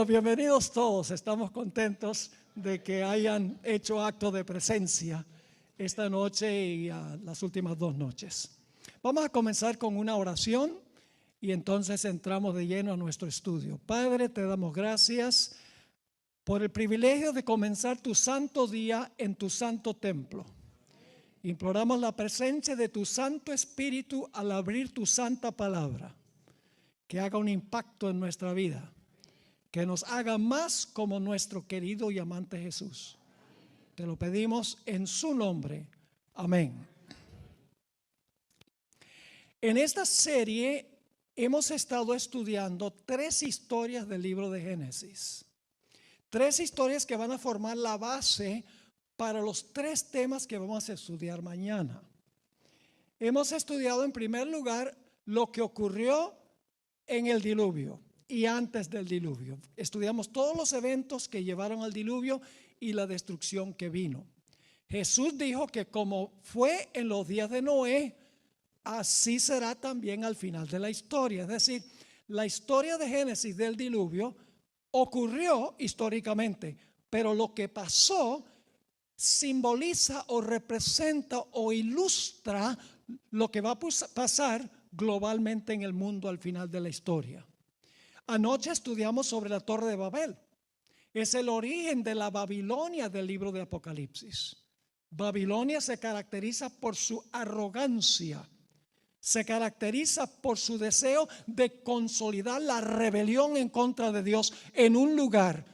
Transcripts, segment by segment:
bienvenidos todos. Estamos contentos de que hayan hecho acto de presencia esta noche y las últimas 2 noches. Vamos a comenzar con una oración y entonces entramos de lleno a nuestro estudio. Padre, te damos gracias por el privilegio de comenzar tu santo día en tu santo templo. Imploramos la presencia de tu Santo Espíritu al abrir tu santa palabra, que haga un impacto en nuestra vida, que nos haga más como nuestro querido y amante Jesús. Te lo pedimos en su nombre. Amén. En esta serie hemos estado estudiando 3 historias del libro de Génesis. 3 historias que van a formar la base para los 3 temas que vamos a estudiar mañana. Hemos estudiado en primer lugar lo que ocurrió en el diluvio y antes del diluvio. Estudiamos todos los eventos que llevaron al diluvio y la destrucción que vino. Jesús dijo que como fue en los días de Noé, así será también al final de la historia. Es decir, la historia de Génesis del diluvio ocurrió históricamente, pero lo que pasó simboliza o representa o ilustra lo que va a pasar globalmente en el mundo al final de la historia. Anoche estudiamos sobre la Torre de Babel. Es el origen de la Babilonia del libro de Apocalipsis. Babilonia se caracteriza por su arrogancia, se caracteriza por su deseo de consolidar la rebelión en contra de Dios en un lugar,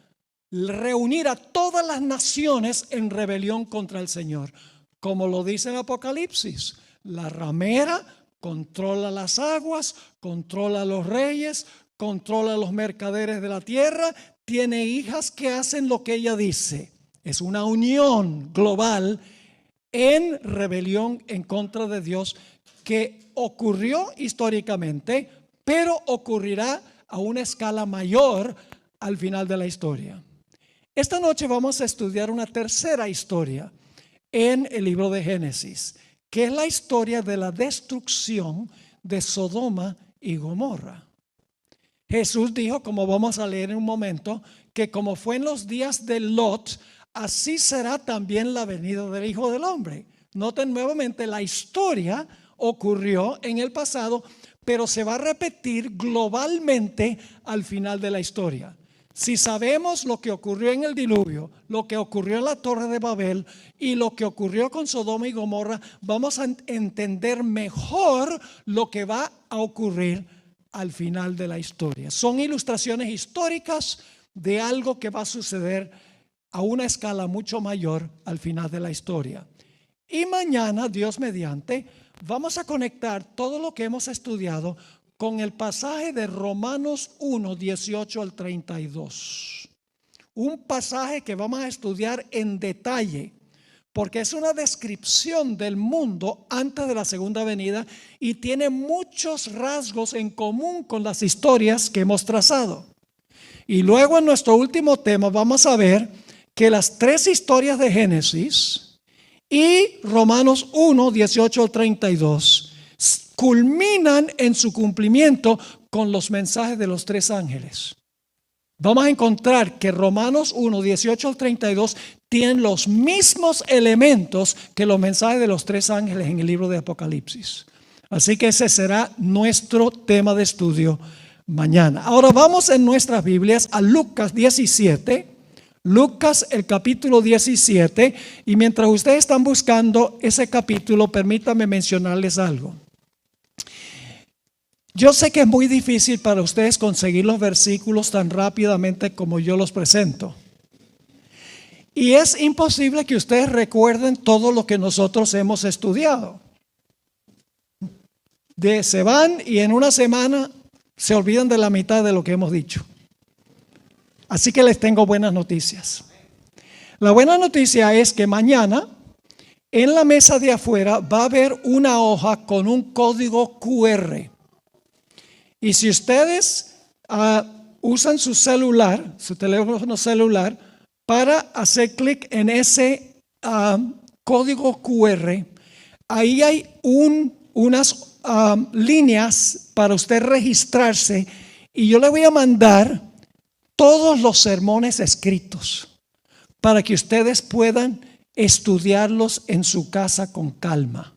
reunir a todas las naciones en rebelión contra el Señor. Como lo dice en Apocalipsis, la ramera controla las aguas, controla a los reyes, controla a los mercaderes de la tierra, tiene hijas que hacen lo que ella dice. Es una unión global en rebelión en contra de Dios que ocurrió históricamente, pero ocurrirá a una escala mayor al final de la historia. Esta noche vamos a estudiar una tercera historia en el libro de Génesis, que es la historia de la destrucción de Sodoma y Gomorra. Jesús dijo, como vamos a leer en un momento, que como fue en los días de Lot, así será también la venida del Hijo del Hombre. Noten nuevamente, la historia ocurrió en el pasado, pero se va a repetir globalmente al final de la historia. Si sabemos lo que ocurrió en el diluvio, lo que ocurrió en la Torre de Babel y lo que ocurrió con Sodoma y Gomorra, vamos a entender mejor lo que va a ocurrir al final de la historia. Son ilustraciones históricas de algo que va a suceder a una escala mucho mayor al final de la historia. Y mañana, Dios mediante, vamos a conectar todo lo que hemos estudiado con el pasaje de Romanos 1, 18 al 32. Un pasaje que vamos a estudiar en detalle, porque es una descripción del mundo antes de la segunda venida y tiene muchos rasgos en común con las historias que hemos trazado. Y luego en nuestro último tema vamos a ver que las 3 historias de Génesis y Romanos 1, 18 al 32 culminan en su cumplimiento con los mensajes de los 3 ángeles. Vamos a encontrar que Romanos 1, 18 al 32 tienen los mismos elementos que los mensajes de los 3 ángeles en el libro de Apocalipsis. Así que ese será nuestro tema de estudio mañana. Ahora vamos en nuestras Biblias a Lucas 17. Lucas el capítulo 17. Y mientras ustedes están buscando ese capítulo, permítanme mencionarles algo. Yo sé que es muy difícil para ustedes conseguir los versículos tan rápidamente como yo los presento. Y es imposible que ustedes recuerden todo lo que nosotros hemos estudiado. Se van y en una semana se olvidan de la mitad de lo que hemos dicho. Así que les tengo buenas noticias. La buena noticia es que mañana en la mesa de afuera va a haber una hoja con un código QR. Y si ustedes usan su celular, su teléfono celular, para hacer clic en ese código QR, ahí hay unas líneas para usted registrarse. Y yo le voy a mandar todos los sermones escritos para que ustedes puedan estudiarlos en su casa con calma.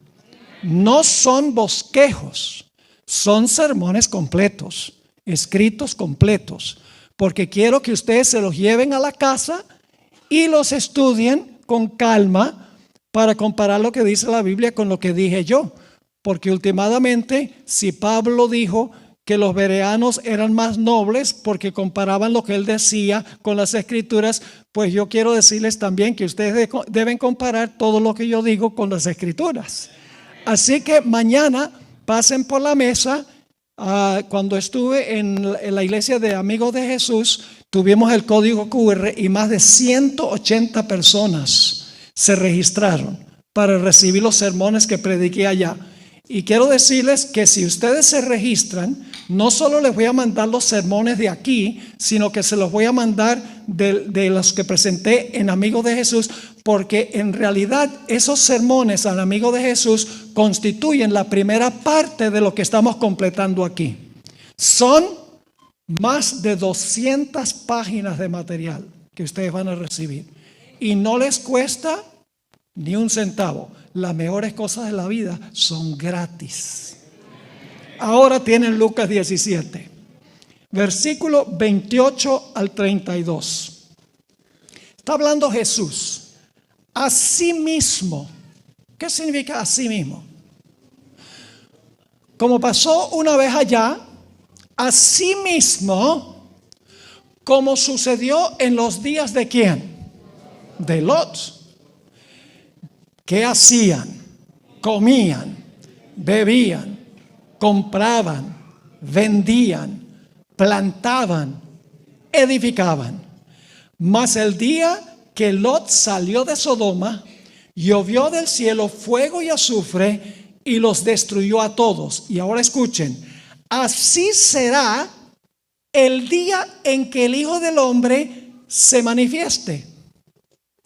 No son bosquejos, son sermones completos, escritos completos, porque quiero que ustedes se los lleven a la casa y los estudien con calma para comparar lo que dice la Biblia con lo que dije yo. Porque últimamente, si Pablo dijo que los bereanos eran más nobles porque comparaban lo que él decía con las escrituras, pues yo quiero decirles también que ustedes deben comparar todo lo que yo digo con las escrituras. Así que mañana pasen por la mesa. Cuando estuve en la iglesia de Amigos de Jesús, tuvimos el código QR y más de 180 personas se registraron para recibir los sermones que prediqué allá. Y quiero decirles que si ustedes se registran, no solo les voy a mandar los sermones de aquí, sino que se los voy a mandar de los que presenté en Amigos de Jesús, porque en realidad esos sermones al Amigo de Jesús constituyen la primera parte de lo que estamos completando aquí. Son más de 200 páginas de material que ustedes van a recibir y no les cuesta ni un centavo. Las mejores cosas de la vida son gratis. Ahora tienen Lucas 17, versículo 28 al 32. Está hablando Jesús. Asimismo. ¿Qué significa asimismo? Como pasó una vez allá, asimismo, como sucedió en los días de ¿quién? De Lot. ¿Qué hacían? Comían, bebían, compraban, vendían, plantaban, edificaban. Mas el día que Lot salió de Sodoma, llovió del cielo fuego y azufre y los destruyó a todos. Y ahora escuchen, así será el día en que el Hijo del Hombre se manifieste.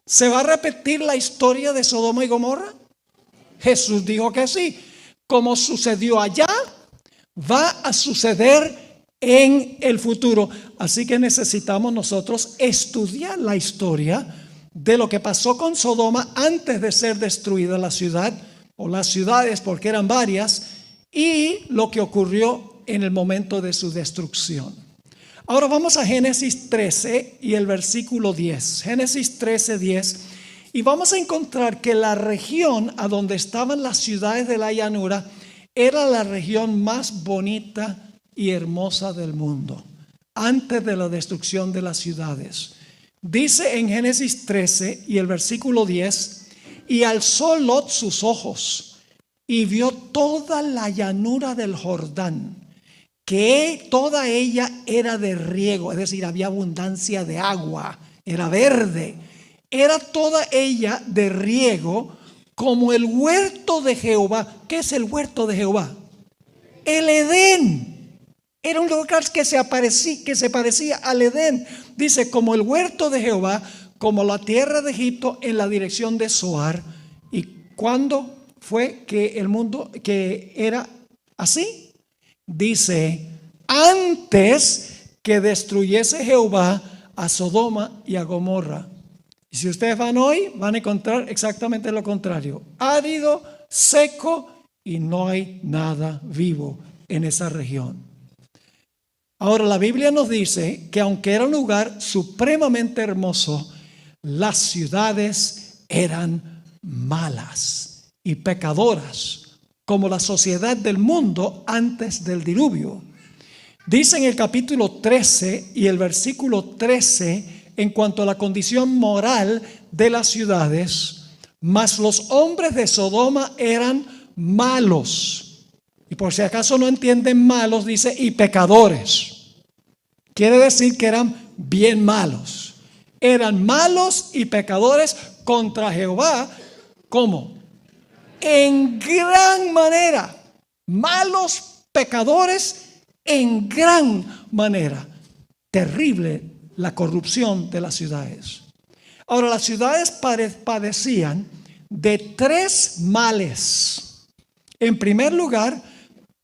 ¿Se va a repetir la historia de Sodoma y Gomorra? Jesús dijo que sí. Como sucedió allá, va a suceder en el futuro. Así que necesitamos nosotros estudiar la historia de lo que pasó con Sodoma antes de ser destruida la ciudad o las ciudades, porque eran varias, y lo que ocurrió en el momento de su destrucción. Ahora vamos a Génesis 13 y el versículo 10. Génesis 13, 10. Y vamos a encontrar que la región a donde estaban las ciudades de la llanura era la región más bonita y hermosa del mundo, antes de la destrucción de las ciudades. Dice en Génesis 13 y el versículo 10, y alzó Lot sus ojos y vio toda la llanura del Jordán, que toda ella era de riego, es decir, había abundancia de agua, era verde, era toda ella de riego, como el huerto de Jehová. ¿Qué es el huerto de Jehová? El Edén. Era un lugar que se parecía al Edén. Dice, como el huerto de Jehová, como la tierra de Egipto en la dirección de Zoar. ¿Y cuándo fue que el mundo que era así? Dice, antes que destruyese Jehová a Sodoma y a Gomorra. Y si ustedes van hoy, van a encontrar exactamente lo contrario. Árido, seco y no hay nada vivo en esa región. Ahora la Biblia nos dice que aunque era un lugar supremamente hermoso, las ciudades eran malas y pecadoras, como la sociedad del mundo antes del diluvio. Dice en el capítulo 13 y el versículo 13, en cuanto a la condición moral de las ciudades, mas los hombres de Sodoma eran malos. Y por si acaso no entienden malos, dice y pecadores. Quiere decir que eran bien malos. Eran malos y pecadores contra Jehová. ¿Cómo? En gran manera. Malos pecadores en gran manera. Terrible la corrupción de las ciudades. Ahora, las ciudades padecían de 3 males. En primer lugar,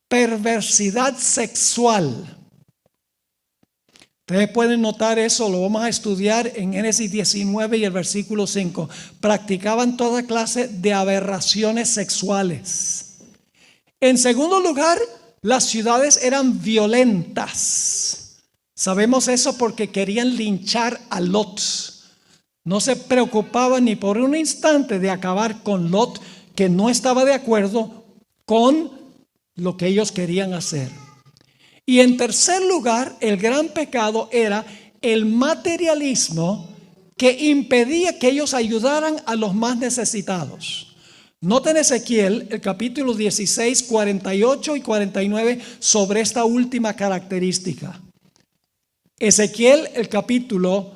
perversidad sexual. Ustedes pueden notar eso, lo vamos a estudiar en Génesis 19 y el versículo 5. Practicaban toda clase de aberraciones sexuales. En segundo lugar, las ciudades eran violentas. Sabemos eso porque querían linchar a Lot. No se preocupaban ni por un instante de acabar con Lot, que no estaba de acuerdo con lo que ellos querían hacer. Y en tercer lugar, el gran pecado era el materialismo que impedía que ellos ayudaran a los más necesitados. Noten Ezequiel, el capítulo 16, 48 y 49 sobre esta última característica. Ezequiel, el capítulo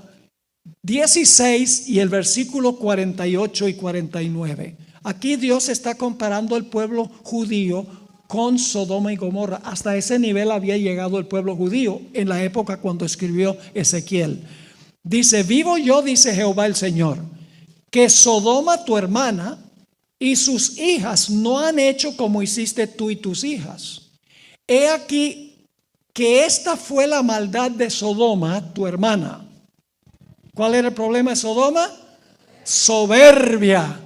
16 y el versículo 48 y 49. Aquí Dios está comparando al pueblo judío con Sodoma y Gomorra. Hasta ese nivel había llegado el pueblo judío en la época cuando escribió Ezequiel. Dice: vivo yo, dice Jehová el Señor, que Sodoma tu hermana y sus hijas no han hecho como hiciste tú y tus hijas. He aquí que esta fue la maldad de Sodoma tu hermana. ¿Cuál era el problema de Sodoma? Soberbia.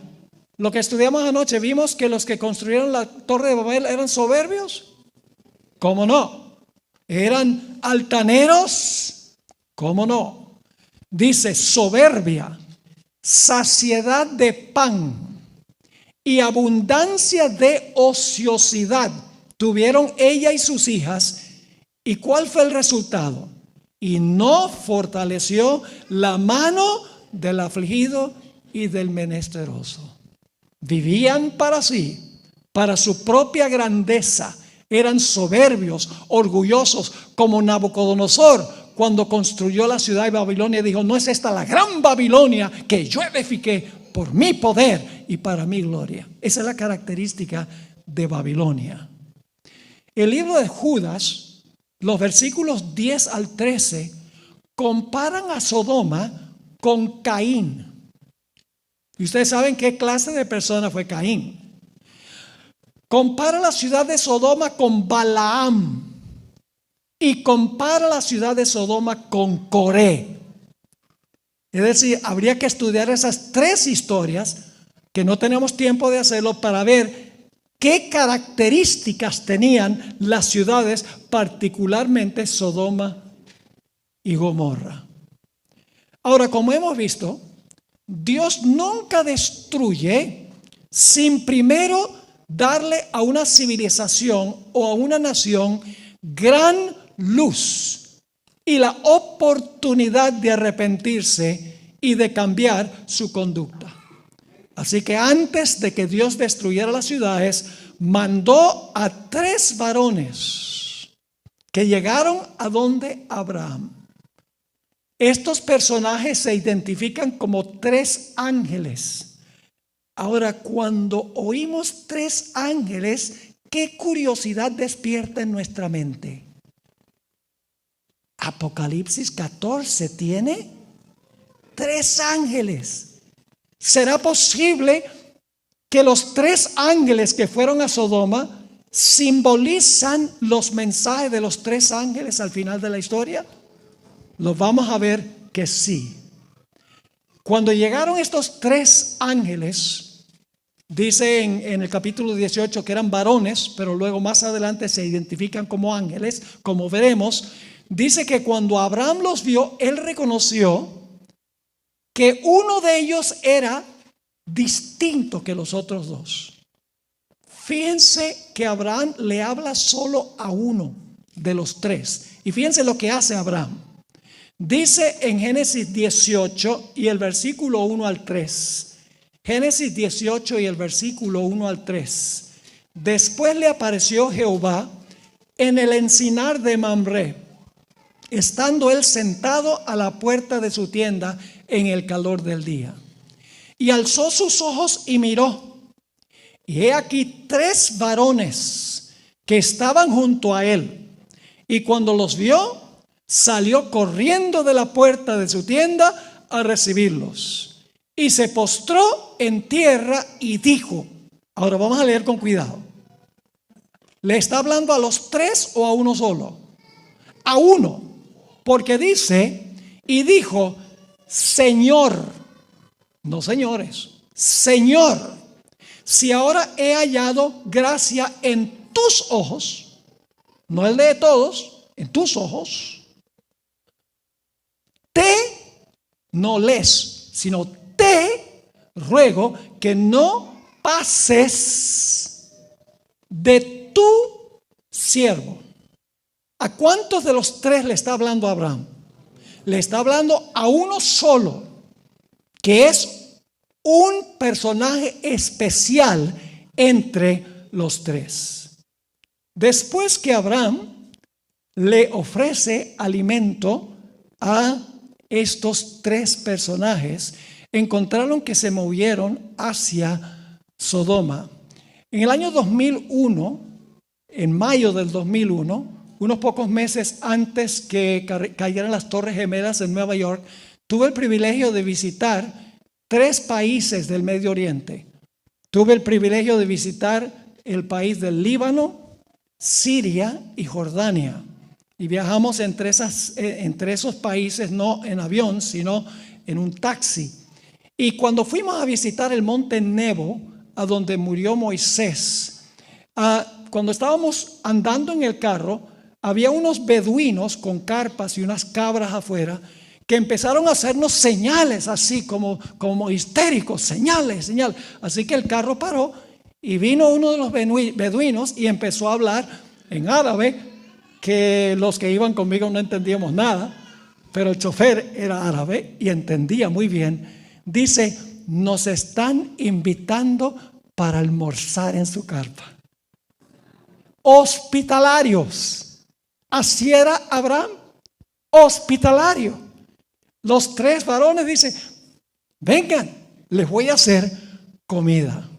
Lo que estudiamos anoche, vimos que los que construyeron la Torre de Babel eran soberbios. ¿Cómo no? ¿Eran altaneros? ¿Cómo no? Dice: soberbia, saciedad de pan y abundancia de ociosidad tuvieron ella y sus hijas. ¿Y cuál fue el resultado? Y no fortaleció la mano del afligido y del menesteroso. Vivían para sí, para su propia grandeza. Eran soberbios, orgullosos, como Nabucodonosor cuando construyó la ciudad de Babilonia. Dijo: no es esta la gran Babilonia que yo edifiqué por mi poder y para mi gloria. Esa es la característica de Babilonia. El libro de Judas, los versículos 10 al 13, comparan a Sodoma con Caín. Y ustedes saben qué clase de persona fue Caín. Compara la ciudad de Sodoma con Balaam y compara la ciudad de Sodoma con Coré. Es decir, habría que estudiar esas tres historias, que no tenemos tiempo de hacerlo, para ver qué características tenían las ciudades, particularmente Sodoma y Gomorra. Ahora, como hemos visto, Dios nunca destruye sin primero darle a una civilización o a una nación gran luz y la oportunidad de arrepentirse y de cambiar su conducta. Así que antes de que Dios destruyera las ciudades, mandó a 3 varones que llegaron a donde Abraham. Estos personajes se identifican como 3 ángeles. Ahora, cuando oímos 3 ángeles, ¿qué curiosidad despierta en nuestra mente? Apocalipsis 14 tiene 3 ángeles. ¿Será posible que los 3 ángeles que fueron a Sodoma simbolizan los mensajes de los 3 ángeles al final de la historia? Lo vamos a ver que sí. Cuando llegaron estos 3 ángeles, dice en el capítulo 18 que eran varones, pero luego más adelante se identifican como ángeles, como veremos. Dice que cuando Abraham los vio, él reconoció que uno de ellos era distinto que los otros 2. Fíjense que Abraham le habla solo a uno de los 3. Y fíjense lo que hace Abraham. Dice en Génesis 18 y el versículo 1 al 3. Génesis 18 y el versículo 1 al 3. Después le apareció Jehová en el encinar de Mamre, estando él sentado a la puerta de su tienda en el calor del día. Y alzó sus ojos y miró, y he aquí 3 varones que estaban junto a él. Y cuando los vio, salió corriendo de la puerta de su tienda a recibirlos. Y se postró en tierra y dijo. Ahora vamos a leer con cuidado. ¿Le está hablando a los 3 o a uno solo? A uno. Porque dice, y dijo, Señor, no señores, Señor, si ahora he hallado gracia en tus ojos, no el de todos, en tus ojos, no lees, sino te ruego que no pases de tu siervo. ¿A cuántos de los tres le está hablando Abraham? Le está hablando a uno solo, que es un personaje especial entre los tres. Después que Abraham le ofrece alimento a estos tres personajes, encontraron que se movieron hacia Sodoma. En el año 2001, en mayo del 2001, unos pocos meses antes que cayeran las Torres Gemelas en Nueva York, tuve el privilegio de visitar 3 países del Medio Oriente. Tuve el privilegio de visitar el país del Líbano, Siria y Jordania. Y viajamos entre esos países, no en avión, sino en un taxi. Y cuando fuimos a visitar el monte Nebo, a donde murió Moisés, cuando estábamos andando en el carro, había unos beduinos con carpas y unas cabras afuera que empezaron a hacernos señales así como histéricos, señales. Así que el carro paró y vino uno de los beduinos y empezó a hablar en árabe, que los que iban conmigo no entendíamos nada, pero el chofer era árabe y entendía muy bien. Dice, nos están invitando para almorzar en su carpa. Hospitalarios. Así era Abraham, hospitalario. Los 3 varones dicen, vengan, les voy a hacer comida.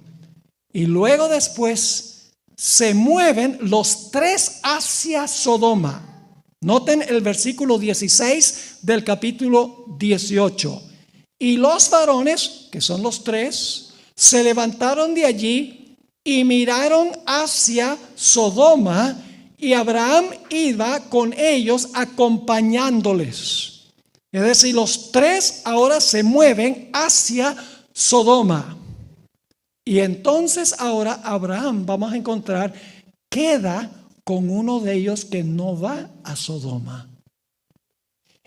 Y luego después se mueven los 3 hacia Sodoma. Noten el versículo 16 del capítulo 18. Y los varones, que son los 3, se levantaron de allí y miraron hacia Sodoma, y Abraham iba con ellos acompañándoles. Es decir, los 3 ahora se mueven hacia Sodoma. Y entonces ahora Abraham, vamos a encontrar, queda con uno de ellos que no va a Sodoma.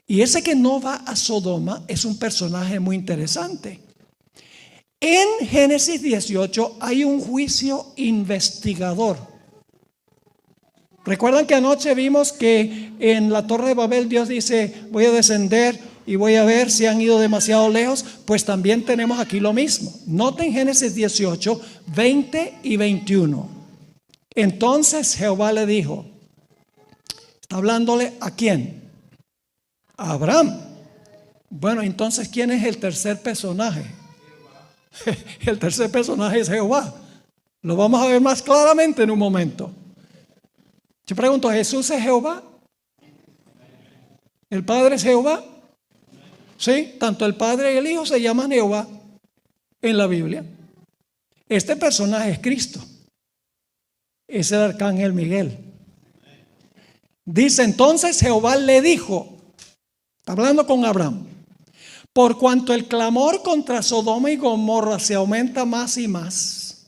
Y ese que no va a Sodoma es un personaje muy interesante. En Génesis 18 hay un juicio investigador. ¿Recuerdan que anoche vimos que en la Torre de Babel Dios dice, voy a descender y voy a ver si han ido demasiado lejos? Pues también tenemos aquí lo mismo. Noten Génesis 18, 20 y 21. Entonces Jehová le dijo, ¿está hablándole a quién? A Abraham. Bueno, entonces, ¿quién es el tercer personaje? El tercer personaje es Jehová. Lo vamos a ver más claramente en un momento. Yo pregunto, ¿Jesús es Jehová? ¿El Padre es Jehová? Sí, tanto el Padre y el Hijo se llaman Jehová en la Biblia. Este personaje es Cristo. Es el arcángel Miguel. Dice entonces Jehová le dijo, está hablando con Abraham, por cuanto el clamor contra Sodoma y Gomorra se aumenta más y más,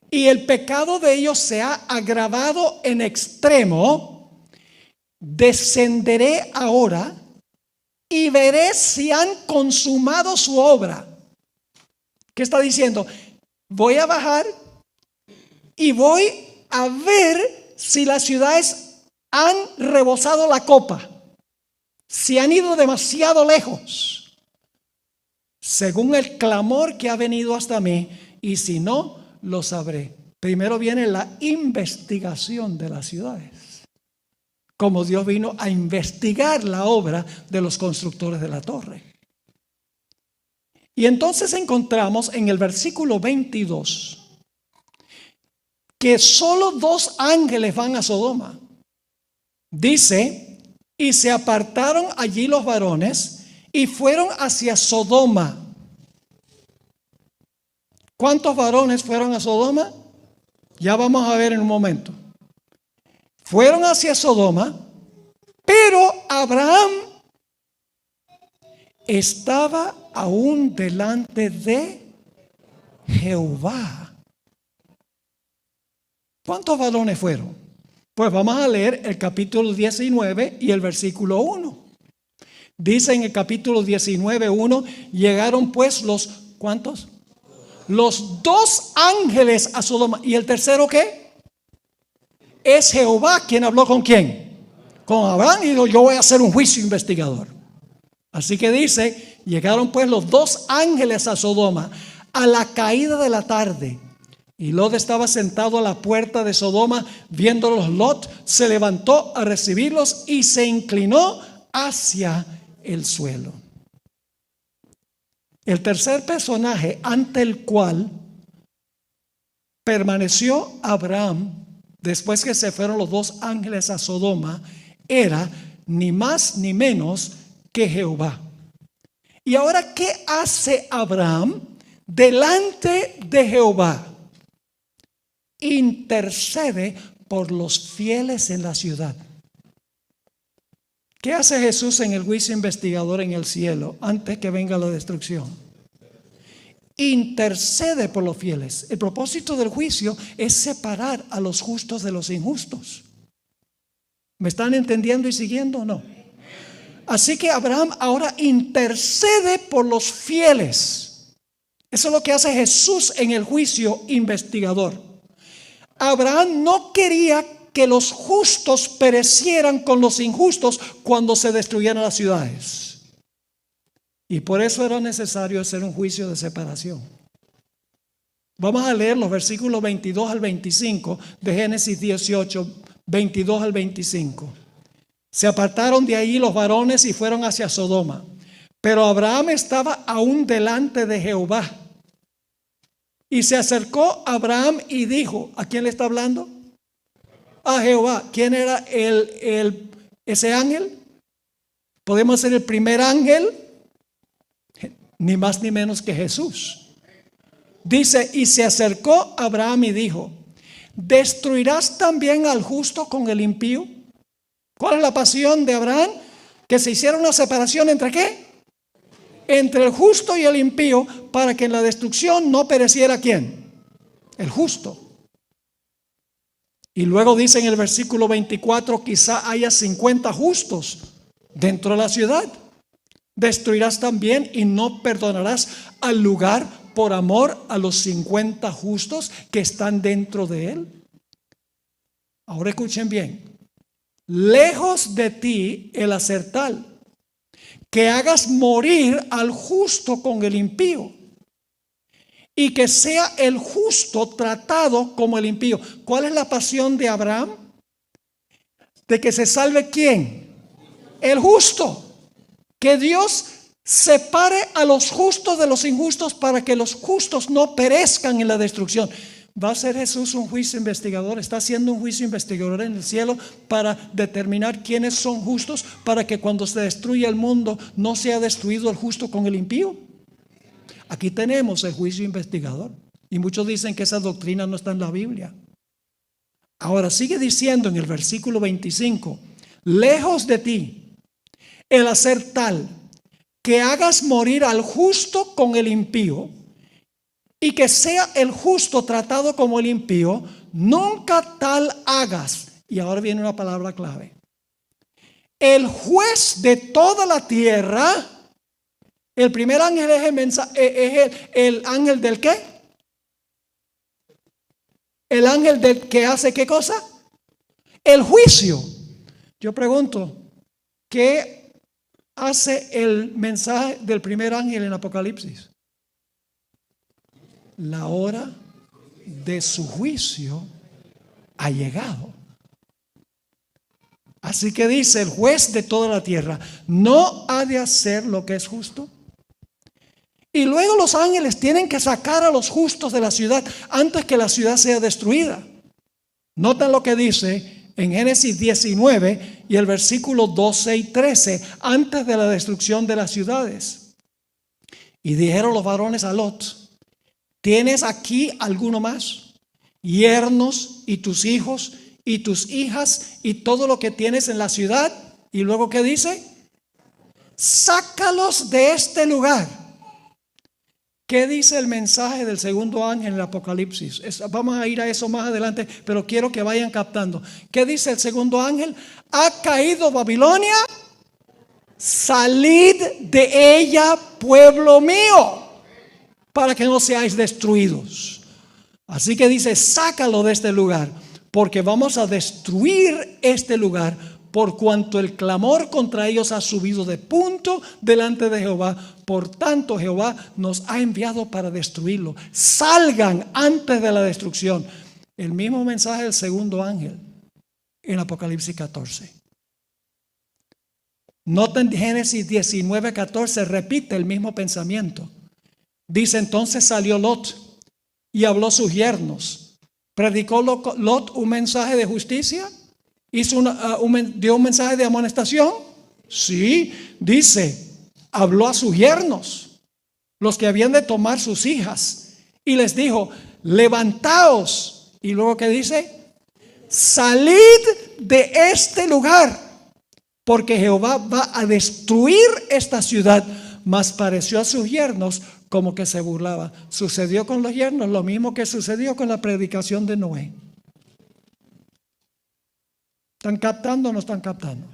y el pecado de ellos se ha agravado en extremo, descenderé ahora y veré si han consumado su obra. ¿Qué está diciendo? Voy a bajar y voy a ver si las ciudades han rebosado la copa, si han ido demasiado lejos, según el clamor que ha venido hasta mí, y si no, lo sabré. Primero viene la investigación de las ciudades, como Dios vino a investigar la obra de los constructores de la torre. Y entonces encontramos en el versículo 22 que solo 2 ángeles van a Sodoma. Dice, y se apartaron allí los varones y fueron hacia Sodoma. ¿Cuántos varones fueron a Sodoma? Ya vamos a ver en un momento. Fueron hacia Sodoma Pero Abraham estaba aún delante de Jehová. ¿Cuántos varones fueron? Pues vamos a leer el capítulo 19 y el versículo 1. Dice en el capítulo 19, 1, llegaron pues los, ¿cuántos? Los 2 ángeles a Sodoma. ¿Y el tercero qué? Es Jehová quien habló con quién. Con Abraham, y dijo: yo voy a hacer un juicio investigador. Así que dice: llegaron pues los 2 ángeles a Sodoma a la caída de la tarde. Y Lot estaba sentado a la puerta de Sodoma, viéndolos. Lot se levantó a recibirlos y se inclinó hacia el suelo. El tercer personaje ante el cual permaneció Abraham después que se fueron los 2 ángeles a Sodoma era ni más ni menos que Jehová. Y ahora, ¿qué hace Abraham delante de Jehová? Intercede por los fieles en la ciudad. ¿Qué hace Jesús en el juicio investigador en el cielo antes que venga la destrucción? Intercede por los fieles. El propósito del juicio es separar a los justos de los injustos. ¿Me están entendiendo y siguiendo o no? Así que Abraham ahora intercede por los fieles. Eso es lo que hace Jesús en el juicio investigador. Abraham no quería que los justos perecieran con los injustos cuando se destruyeran las ciudades. Y por eso era necesario hacer un juicio de separación. Vamos a leer los versículos 22 al 25 de Génesis 18, 22 al 25. Se apartaron de ahí los varones y fueron hacia Sodoma. Pero Abraham estaba aún delante de Jehová. Y se acercó Abraham y dijo: ¿a quién le está hablando? A Jehová. ¿Quién era ese ángel? Podemos ser el primer ángel, ni más ni menos que Jesús. Dice: y se acercó Abraham y dijo: ¿destruirás también al justo con el impío? ¿Cuál es la pasión de Abraham? Que se hiciera una separación ¿entre qué? Entre el justo y el impío, para que en la destrucción no pereciera ¿quién? El justo. Y luego dice en el versículo 24: quizá haya 50 justos dentro de la ciudad. Destruirás también y no perdonarás al lugar por amor a los 50 justos que están dentro de él. Ahora escuchen bien: lejos de ti el hacer tal, que hagas morir al justo con el impío, y que sea el justo tratado como el impío. ¿Cuál es la pasión de Abraham? De que se salve ¿quién? El justo. Que Dios separe a los justos de los injustos para que los justos no perezcan en la destrucción. ¿Va a ser Jesús un juicio investigador? ¿Está haciendo un juicio investigador en el cielo para determinar quiénes son justos, para que cuando se destruya el mundo no sea destruido el justo con el impío? Aquí tenemos el juicio investigador. Y muchos dicen que esa doctrina no está en la Biblia. Ahora sigue diciendo en el versículo 25: lejos de ti el hacer tal, que hagas morir al justo con el impío, y que sea el justo tratado como el impío, nunca tal hagas. Y ahora viene una palabra clave: el juez de toda la tierra. El primer ángel es el ángel del ¿qué? El ángel del que hace ¿qué cosa? El juicio. Yo pregunto, ¿qué hace el mensaje del primer ángel en Apocalipsis? La hora de su juicio ha llegado. Así que dice: el juez de toda la tierra no ha de hacer lo que es justo. Y luego los ángeles tienen que sacar a los justos de la ciudad antes que la ciudad sea destruida. Notan lo que dice en Génesis 19 y el versículo 12 y 13, antes de la destrucción de las ciudades. Y dijeron los varones a Lot: ¿tienes aquí alguno más? Yernos y tus hijos y tus hijas y todo lo que tienes en la ciudad. Y luego, ¿qué dice? Sácalos de este lugar. ¿Qué dice el mensaje del segundo ángel en el Apocalipsis? Vamos a ir a eso más adelante, pero quiero que vayan captando. ¿Qué dice el segundo ángel? Ha caído Babilonia, salid de ella, pueblo mío, para que no seáis destruidos. Así que dice, sácalo de este lugar, porque vamos a destruir este lugar, por cuanto el clamor contra ellos ha subido de punto delante de Jehová. Por tanto, Jehová nos ha enviado para destruirlo. Salgan antes de la destrucción. El mismo mensaje del segundo ángel en Apocalipsis 14. Noten Génesis 19:14, repite el mismo pensamiento. Dice, entonces salió Lot y habló a sus yernos. ¿Predicó Lot un mensaje de justicia? ¿Dio un mensaje de amonestación? Sí, dice, habló a sus yernos, los que habían de tomar sus hijas, y les dijo, levantaos. Y luego, ¿qué dice? Salid de este lugar, porque Jehová va a destruir esta ciudad. Mas pareció a sus yernos como que se burlaba. Sucedió con los yernos lo mismo que sucedió con la predicación de Noé. ¿Están captando o no están captando?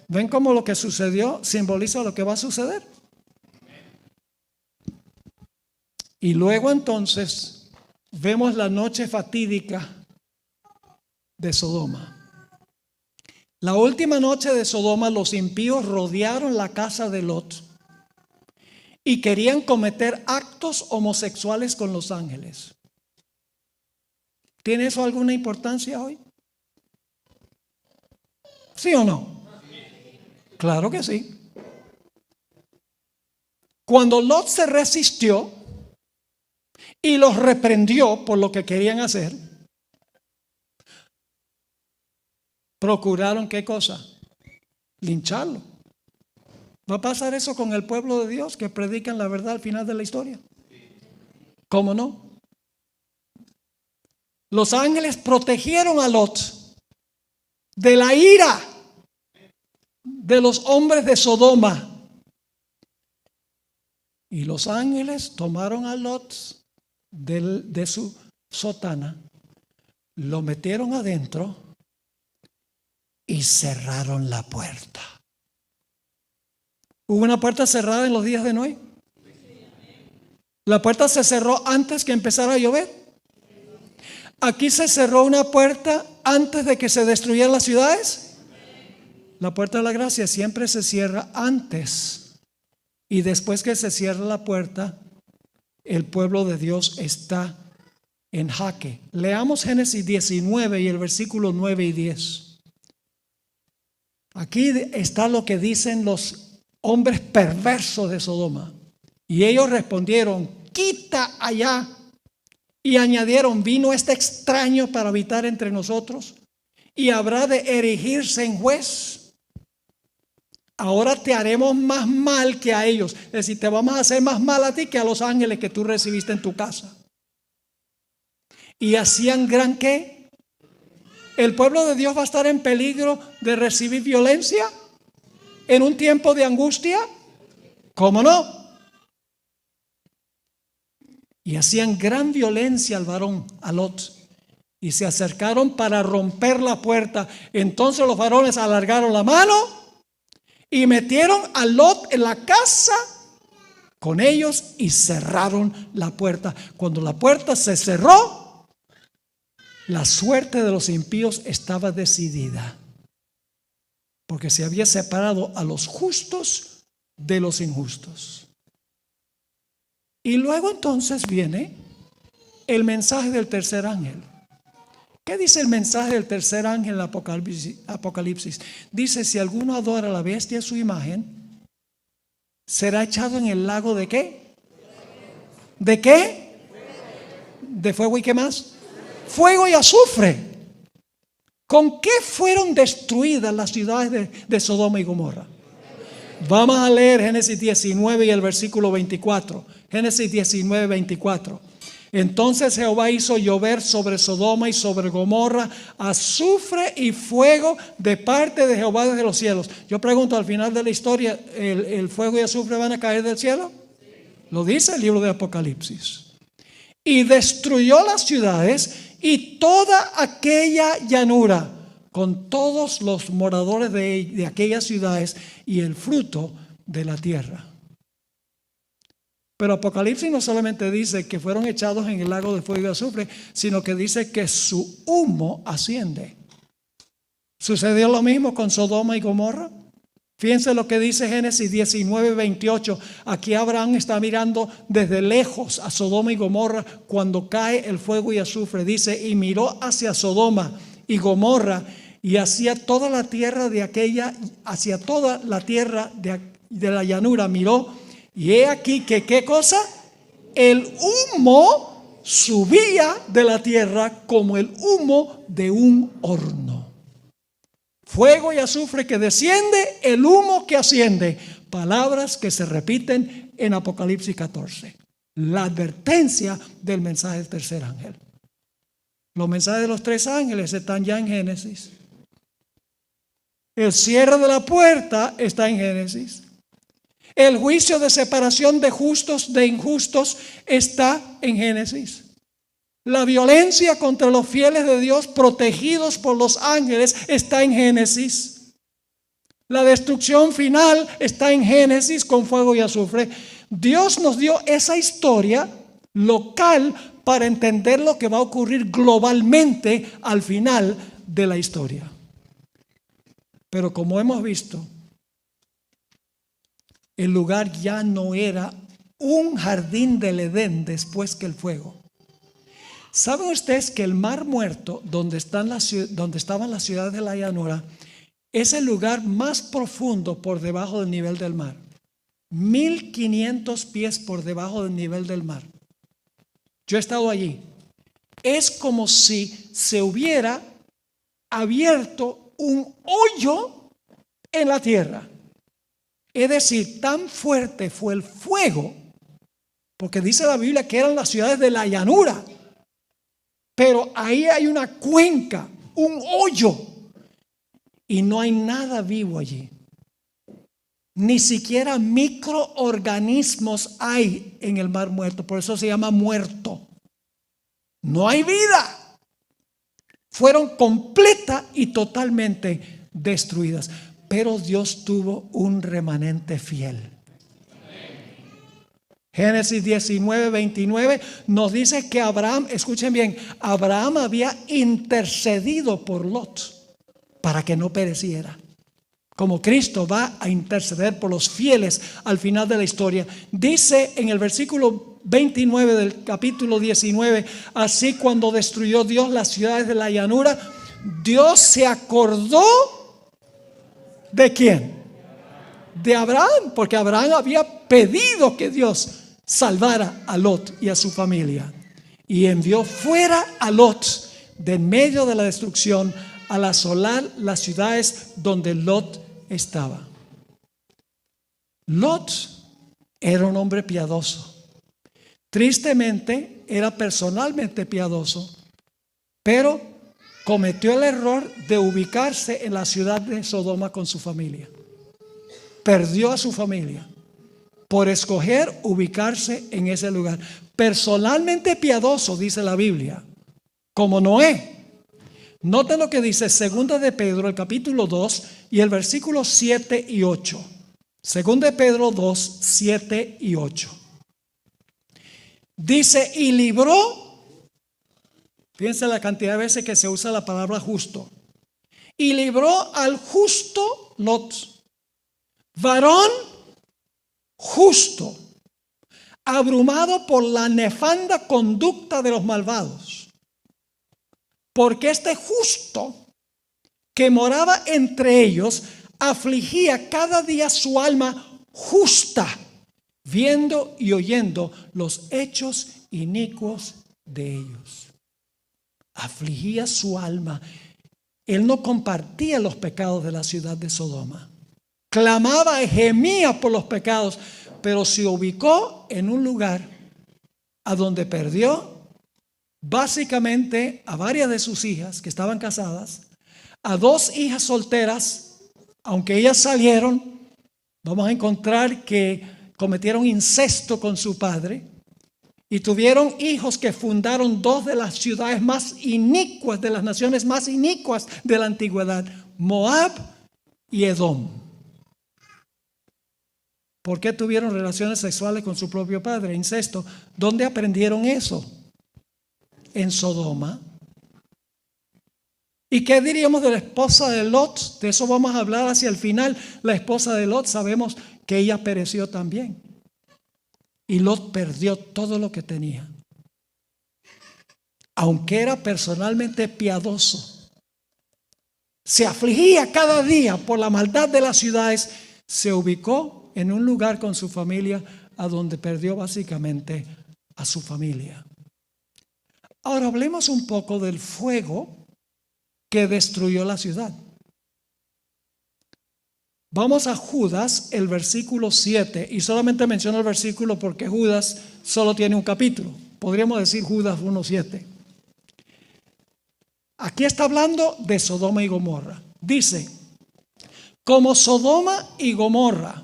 ¿Ven cómo lo que sucedió simboliza lo que va a suceder? Y luego entonces vemos la noche fatídica de Sodoma. La última noche de Sodoma, los impíos rodearon la casa de Lot y querían cometer actos homosexuales con los ángeles. ¿Tiene eso alguna importancia hoy? ¿Sí o no? Claro que sí. Cuando Lot se resistió y los reprendió por lo que querían hacer, procuraron ¿qué cosa? Lincharlo. ¿Va a pasar eso con el pueblo de Dios que predican la verdad al final de la historia? ¿Cómo no? Los ángeles protegieron a Lot de la ira de los hombres de Sodoma. Y los ángeles tomaron a Lot de su sotana, lo metieron adentro y cerraron la puerta. ¿Hubo una puerta cerrada en los días de Noé? ¿La puerta se cerró antes que empezara a llover? ¿Aquí se cerró una puerta antes de que se destruyeran las ciudades? La puerta de la gracia siempre se cierra antes, y después que se cierra la puerta, el pueblo de Dios está en jaque. Leamos Génesis 19 y el versículo 9 y 10. Aquí está lo que dicen los hombres perversos de Sodoma. Y ellos respondieron, quita allá. Y añadieron, vino este extraño para habitar entre nosotros y habrá de erigirse en juez. Ahora te haremos más mal que a ellos. Es decir, te vamos a hacer más mal a ti que a los ángeles que tú recibiste en tu casa. Y hacían gran ¿qué? ¿El pueblo de Dios va a estar en peligro de recibir violencia en un tiempo de angustia? ¿Cómo no? Y hacían gran violencia al varón, a Lot, y se acercaron para romper la puerta. Entonces los varones alargaron la mano y metieron a Lot en la casa con ellos y cerraron la puerta. Cuando la puerta se cerró, la suerte de los impíos estaba decidida, porque se había separado a los justos de los injustos. Y luego entonces viene el mensaje del tercer ángel. ¿Qué dice el mensaje del tercer ángel en Apocalipsis? Dice, si alguno adora a la bestia a su imagen, será echado en el lago de ¿qué? ¿De qué? ¿De fuego y qué más? Fuego y azufre. ¿Con qué fueron destruidas las ciudades de Sodoma y Gomorra? Vamos a leer Génesis 19 y el versículo 24. Génesis 19, 24. Entonces Jehová hizo llover sobre Sodoma y sobre Gomorra azufre y fuego de parte de Jehová desde los cielos. Yo pregunto, al final de la historia, ¿el fuego y azufre van a caer del cielo? Lo dice el libro de Apocalipsis. Y destruyó las ciudades y toda aquella llanura, con todos los moradores de aquellas ciudades y el fruto de la tierra. Pero Apocalipsis no solamente dice que fueron echados en el lago de fuego y azufre, sino que dice que su humo asciende. ¿Sucedió lo mismo con Sodoma y Gomorra? Fíjense lo que dice Génesis 19:28. Aquí Abraham está mirando desde lejos a Sodoma y Gomorra cuando cae el fuego y azufre. Dice, y miró hacia Sodoma y Gomorra y hacia toda la tierra de aquella, hacia toda la tierra de la llanura miró, y he aquí que ¿qué cosa? El humo subía de la tierra como el humo de un horno. Fuego y azufre que desciende, el humo que asciende. Palabras que se repiten en Apocalipsis 14. La advertencia del mensaje del tercer ángel. Los mensajes de los tres ángeles están ya en Génesis. El cierre de la puerta está en Génesis. El juicio de separación de justos de injustos está en Génesis. La violencia contra los fieles de Dios protegidos por los ángeles está en Génesis. La destrucción final está en Génesis con fuego y azufre. Dios nos dio esa historia local para entender lo que va a ocurrir globalmente al final de la historia. Pero como hemos visto, el lugar ya no era un jardín del Edén después que el fuego. ¿Saben ustedes que el Mar Muerto, donde estaban las ciudades de la llanura, es el lugar más profundo por debajo del nivel del mar? 1500 pies por debajo del nivel del mar. Yo he estado allí. Es como si se hubiera abierto un hoyo en la tierra. Es decir, tan fuerte fue el fuego, porque dice la Biblia que eran las ciudades de la llanura. Pero ahí hay una cuenca, un hoyo, y no hay nada vivo allí. Ni siquiera microorganismos hay en el Mar Muerto, por eso se llama muerto. No hay vida. Fueron completa y totalmente destruidas. Pero Dios tuvo un remanente fiel. Génesis 19:29 nos dice que Abraham, escuchen bien, Abraham había intercedido por Lot para que no pereciera. Como Cristo va a interceder por los fieles al final de la historia. Dice en el versículo 29 del capítulo 19, así cuando destruyó Dios las ciudades de la llanura, Dios se acordó ¿de quién? De Abraham, porque Abraham había pedido que Dios salvara a Lot y a su familia, y envió fuera a Lot de en medio de la destrucción al asolar las ciudades donde Lot estaba. Lot era un hombre piadoso. Tristemente era personalmente piadoso, pero cometió el error de ubicarse en la ciudad de Sodoma con su familia. Perdió a su familia por escoger ubicarse en ese lugar. Personalmente piadoso, dice la Biblia, como Noé. Noten lo que dice Segunda de Pedro, el capítulo 2 y el versículo 7 y 8. Segunda de Pedro 2, 7 y 8. Dice, y libró, fíjense la cantidad de veces que se usa la palabra justo. Y libró al justo Lot, varón justo, abrumado por la nefanda conducta de los malvados. Porque este justo que moraba entre ellos afligía cada día su alma justa, viendo y oyendo los hechos inicuos de ellos. Afligía su alma. Él no compartía los pecados de la ciudad de Sodoma. Clamaba y gemía por los pecados, pero se ubicó en un lugar a donde perdió básicamente a varias de sus hijas que estaban casadas, a 2 hijas solteras, aunque ellas salieron, vamos a encontrar que cometieron incesto con su padre y tuvieron hijos que fundaron 2 de las ciudades más inicuas, de las naciones más inicuas de la antigüedad, Moab y Edom. ¿Por qué tuvieron relaciones sexuales con su propio padre? Incesto. ¿Dónde aprendieron eso? En Sodoma. ¿Y qué diríamos de la esposa de Lot? De eso vamos a hablar hacia el final. La esposa de Lot, sabemos que ella pereció también. Y Lot perdió todo lo que tenía. Aunque era personalmente piadoso, se afligía cada día por la maldad de las ciudades, se ubicó en un lugar con su familia a donde perdió básicamente a su familia. Ahora hablemos un poco del fuego que destruyó la ciudad. Vamos a Judas, el versículo 7, y solamente menciono el versículo porque Judas solo tiene un capítulo. Podríamos decir Judas 1:7. Aquí está hablando de Sodoma y Gomorra. Dice, como Sodoma y Gomorra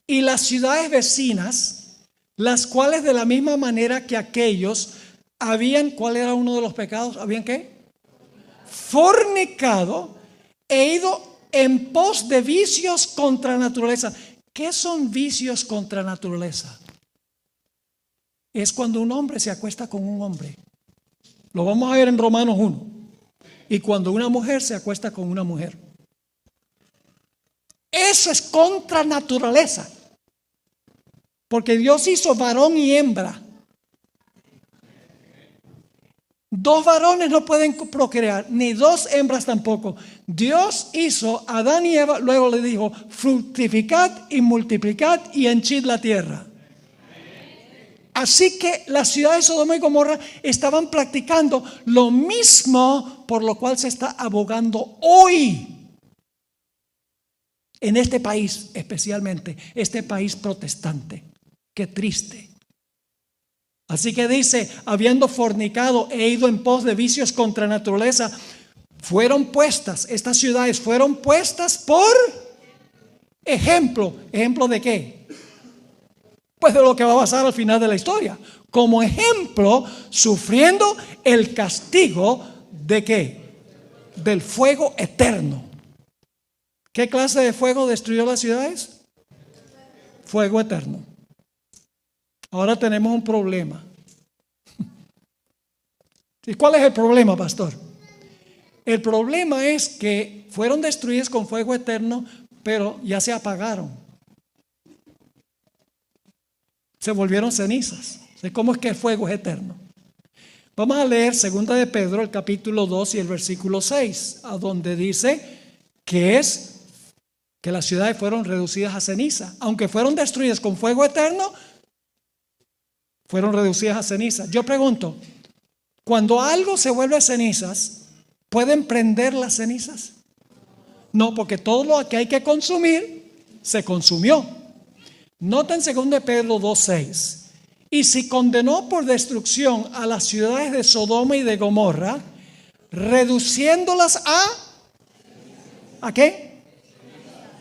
y las ciudades vecinas, las cuales de la misma manera que aquellos habían, ¿cuál era uno de los pecados? ¿Habían qué? Fornicado e ido en pos de vicios contra naturaleza. ¿Qué son vicios contra naturaleza? Es cuando un hombre se acuesta con un hombre. Lo vamos a ver en Romanos 1. Y cuando una mujer se acuesta con una mujer. Eso es contra naturaleza. Porque Dios hizo varón y hembra. 2 varones no pueden procrear, ni 2 hembras tampoco. Dios hizo a Adán y Eva, luego le dijo, fructificad y multiplicad y henchid la tierra. Así que las ciudades de Sodoma y Gomorra estaban practicando lo mismo por lo cual se está abogando hoy en este país, especialmente este país protestante. Qué triste. Así que dice, habiendo fornicado e ido en pos de vicios contra naturaleza, fueron puestas, estas ciudades fueron puestas por ejemplo. ¿Ejemplo de qué? Pues de lo que va a pasar al final de la historia. Como ejemplo, sufriendo el castigo de qué? Del fuego eterno. ¿Qué clase de fuego destruyó las ciudades? Fuego eterno. Ahora tenemos un problema. ¿Y cuál es el problema, pastor? El problema es que fueron destruidas con fuego eterno, pero ya se apagaron. Se volvieron cenizas. ¿Cómo es que el fuego es eterno? Vamos a leer 2 de Pedro, el capítulo 2 y el versículo 6, a donde dice que las ciudades fueron reducidas a ceniza. Aunque fueron destruidas con fuego eterno, fueron reducidas a cenizas. Yo pregunto, cuando algo se vuelve cenizas, ¿pueden prender las cenizas? No, porque todo lo que hay que consumir se consumió. Noten 2 de Pedro 2:6. Y si condenó por destrucción a las ciudades de Sodoma y de Gomorra, reduciéndolas ¿a qué?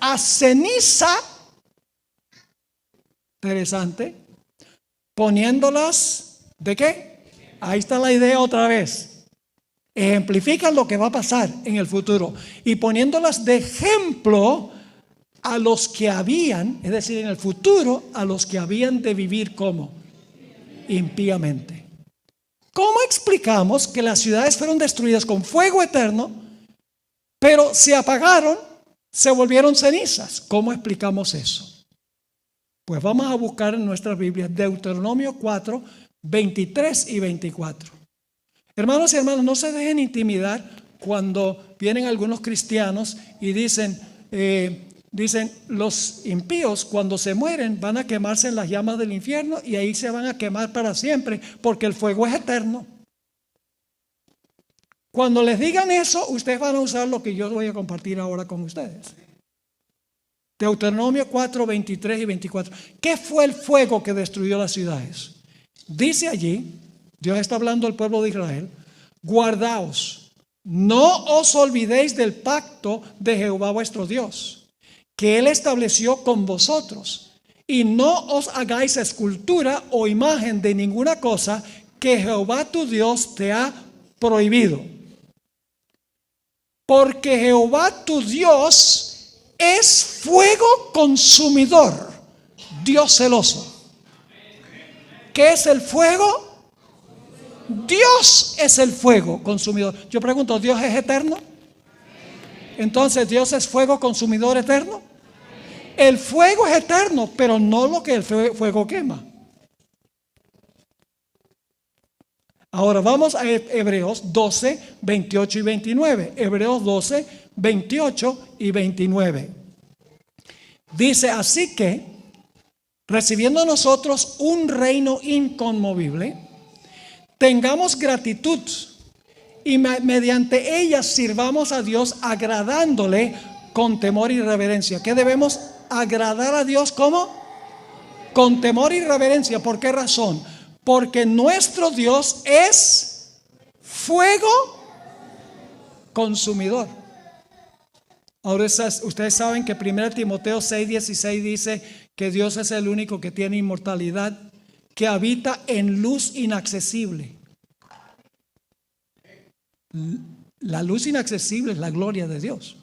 A ceniza. Interesante. Poniéndolas, ¿de qué? Ahí está la idea otra vez. Ejemplifican lo que va a pasar en el futuro. Y poniéndolas de ejemplo a los que habían, es decir, en el futuro, a los que habían de vivir como impíamente. ¿Cómo explicamos que las ciudades fueron destruidas con fuego eterno, pero se apagaron, se volvieron cenizas? ¿Cómo explicamos eso? Pues vamos a buscar en nuestras Biblias Deuteronomio 4, 23 y 24. Hermanos y hermanas, no se dejen intimidar cuando vienen algunos cristianos y dicen, los impíos cuando se mueren van a quemarse en las llamas del infierno y ahí se van a quemar para siempre porque el fuego es eterno. Cuando les digan eso, ustedes van a usar lo que yo voy a compartir ahora con ustedes. Deuteronomio 4, 23 y 24. ¿Qué fue el fuego que destruyó las ciudades? Dice allí Dios está hablando al pueblo de Israel. Guardaos, no os olvidéis del pacto de Jehová vuestro Dios, que Él estableció con vosotros. Y no os hagáis escultura o imagen de ninguna cosa que Jehová tu Dios te ha prohibido. Porque Jehová tu Dios es fuego consumidor, Dios celoso. ¿Qué es el fuego? Dios es el fuego consumidor. Yo pregunto, ¿Dios es eterno? Entonces, ¿Dios es fuego consumidor eterno? El fuego es eterno, pero no lo que el fuego quema. Ahora vamos a Hebreos 12, 28 y 29. Hebreos 12, 28 y 29. Dice, así que, recibiendo nosotros un reino inconmovible, tengamos gratitud y mediante ella sirvamos a Dios agradándole con temor y reverencia. ¿Qué debemos agradar a Dios? ¿Cómo? Con temor y reverencia. ¿Por qué razón? Porque nuestro Dios es fuego consumidor. Ahora ustedes saben que 1 Timoteo 6:16 dice que Dios es el único que tiene inmortalidad, que habita en luz inaccesible. La luz inaccesible es la gloria de Dios,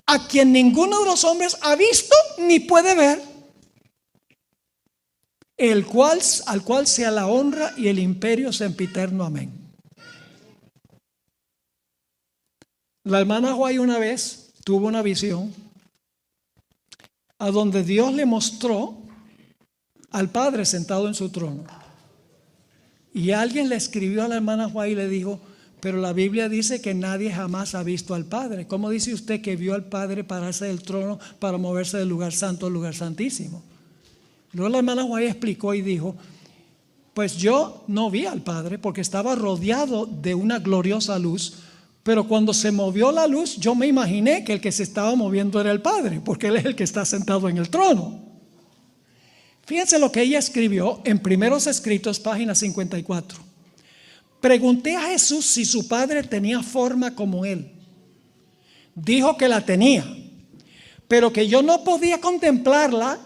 a quien ninguno de los hombres ha visto ni puede ver, al cual sea la honra y el imperio sempiterno. Amén. La hermana White una vez tuvo una visión a donde Dios le mostró al Padre sentado en su trono. Y alguien le escribió a la hermana White y le dijo, pero la Biblia dice que nadie jamás ha visto al Padre. ¿Cómo dice usted que vio al Padre pararse del trono para moverse del lugar santo al lugar santísimo? Luego la hermana White explicó y dijo, pues yo no vi al Padre porque estaba rodeado de una gloriosa luz, pero cuando se movió la luz yo me imaginé que el que se estaba moviendo era el Padre, porque Él es el que está sentado en el trono. Fíjense lo que ella escribió en Primeros Escritos, página 54. Pregunté a Jesús si su Padre tenía forma como Él. Dijo que la tenía, pero que yo no podía contemplarla,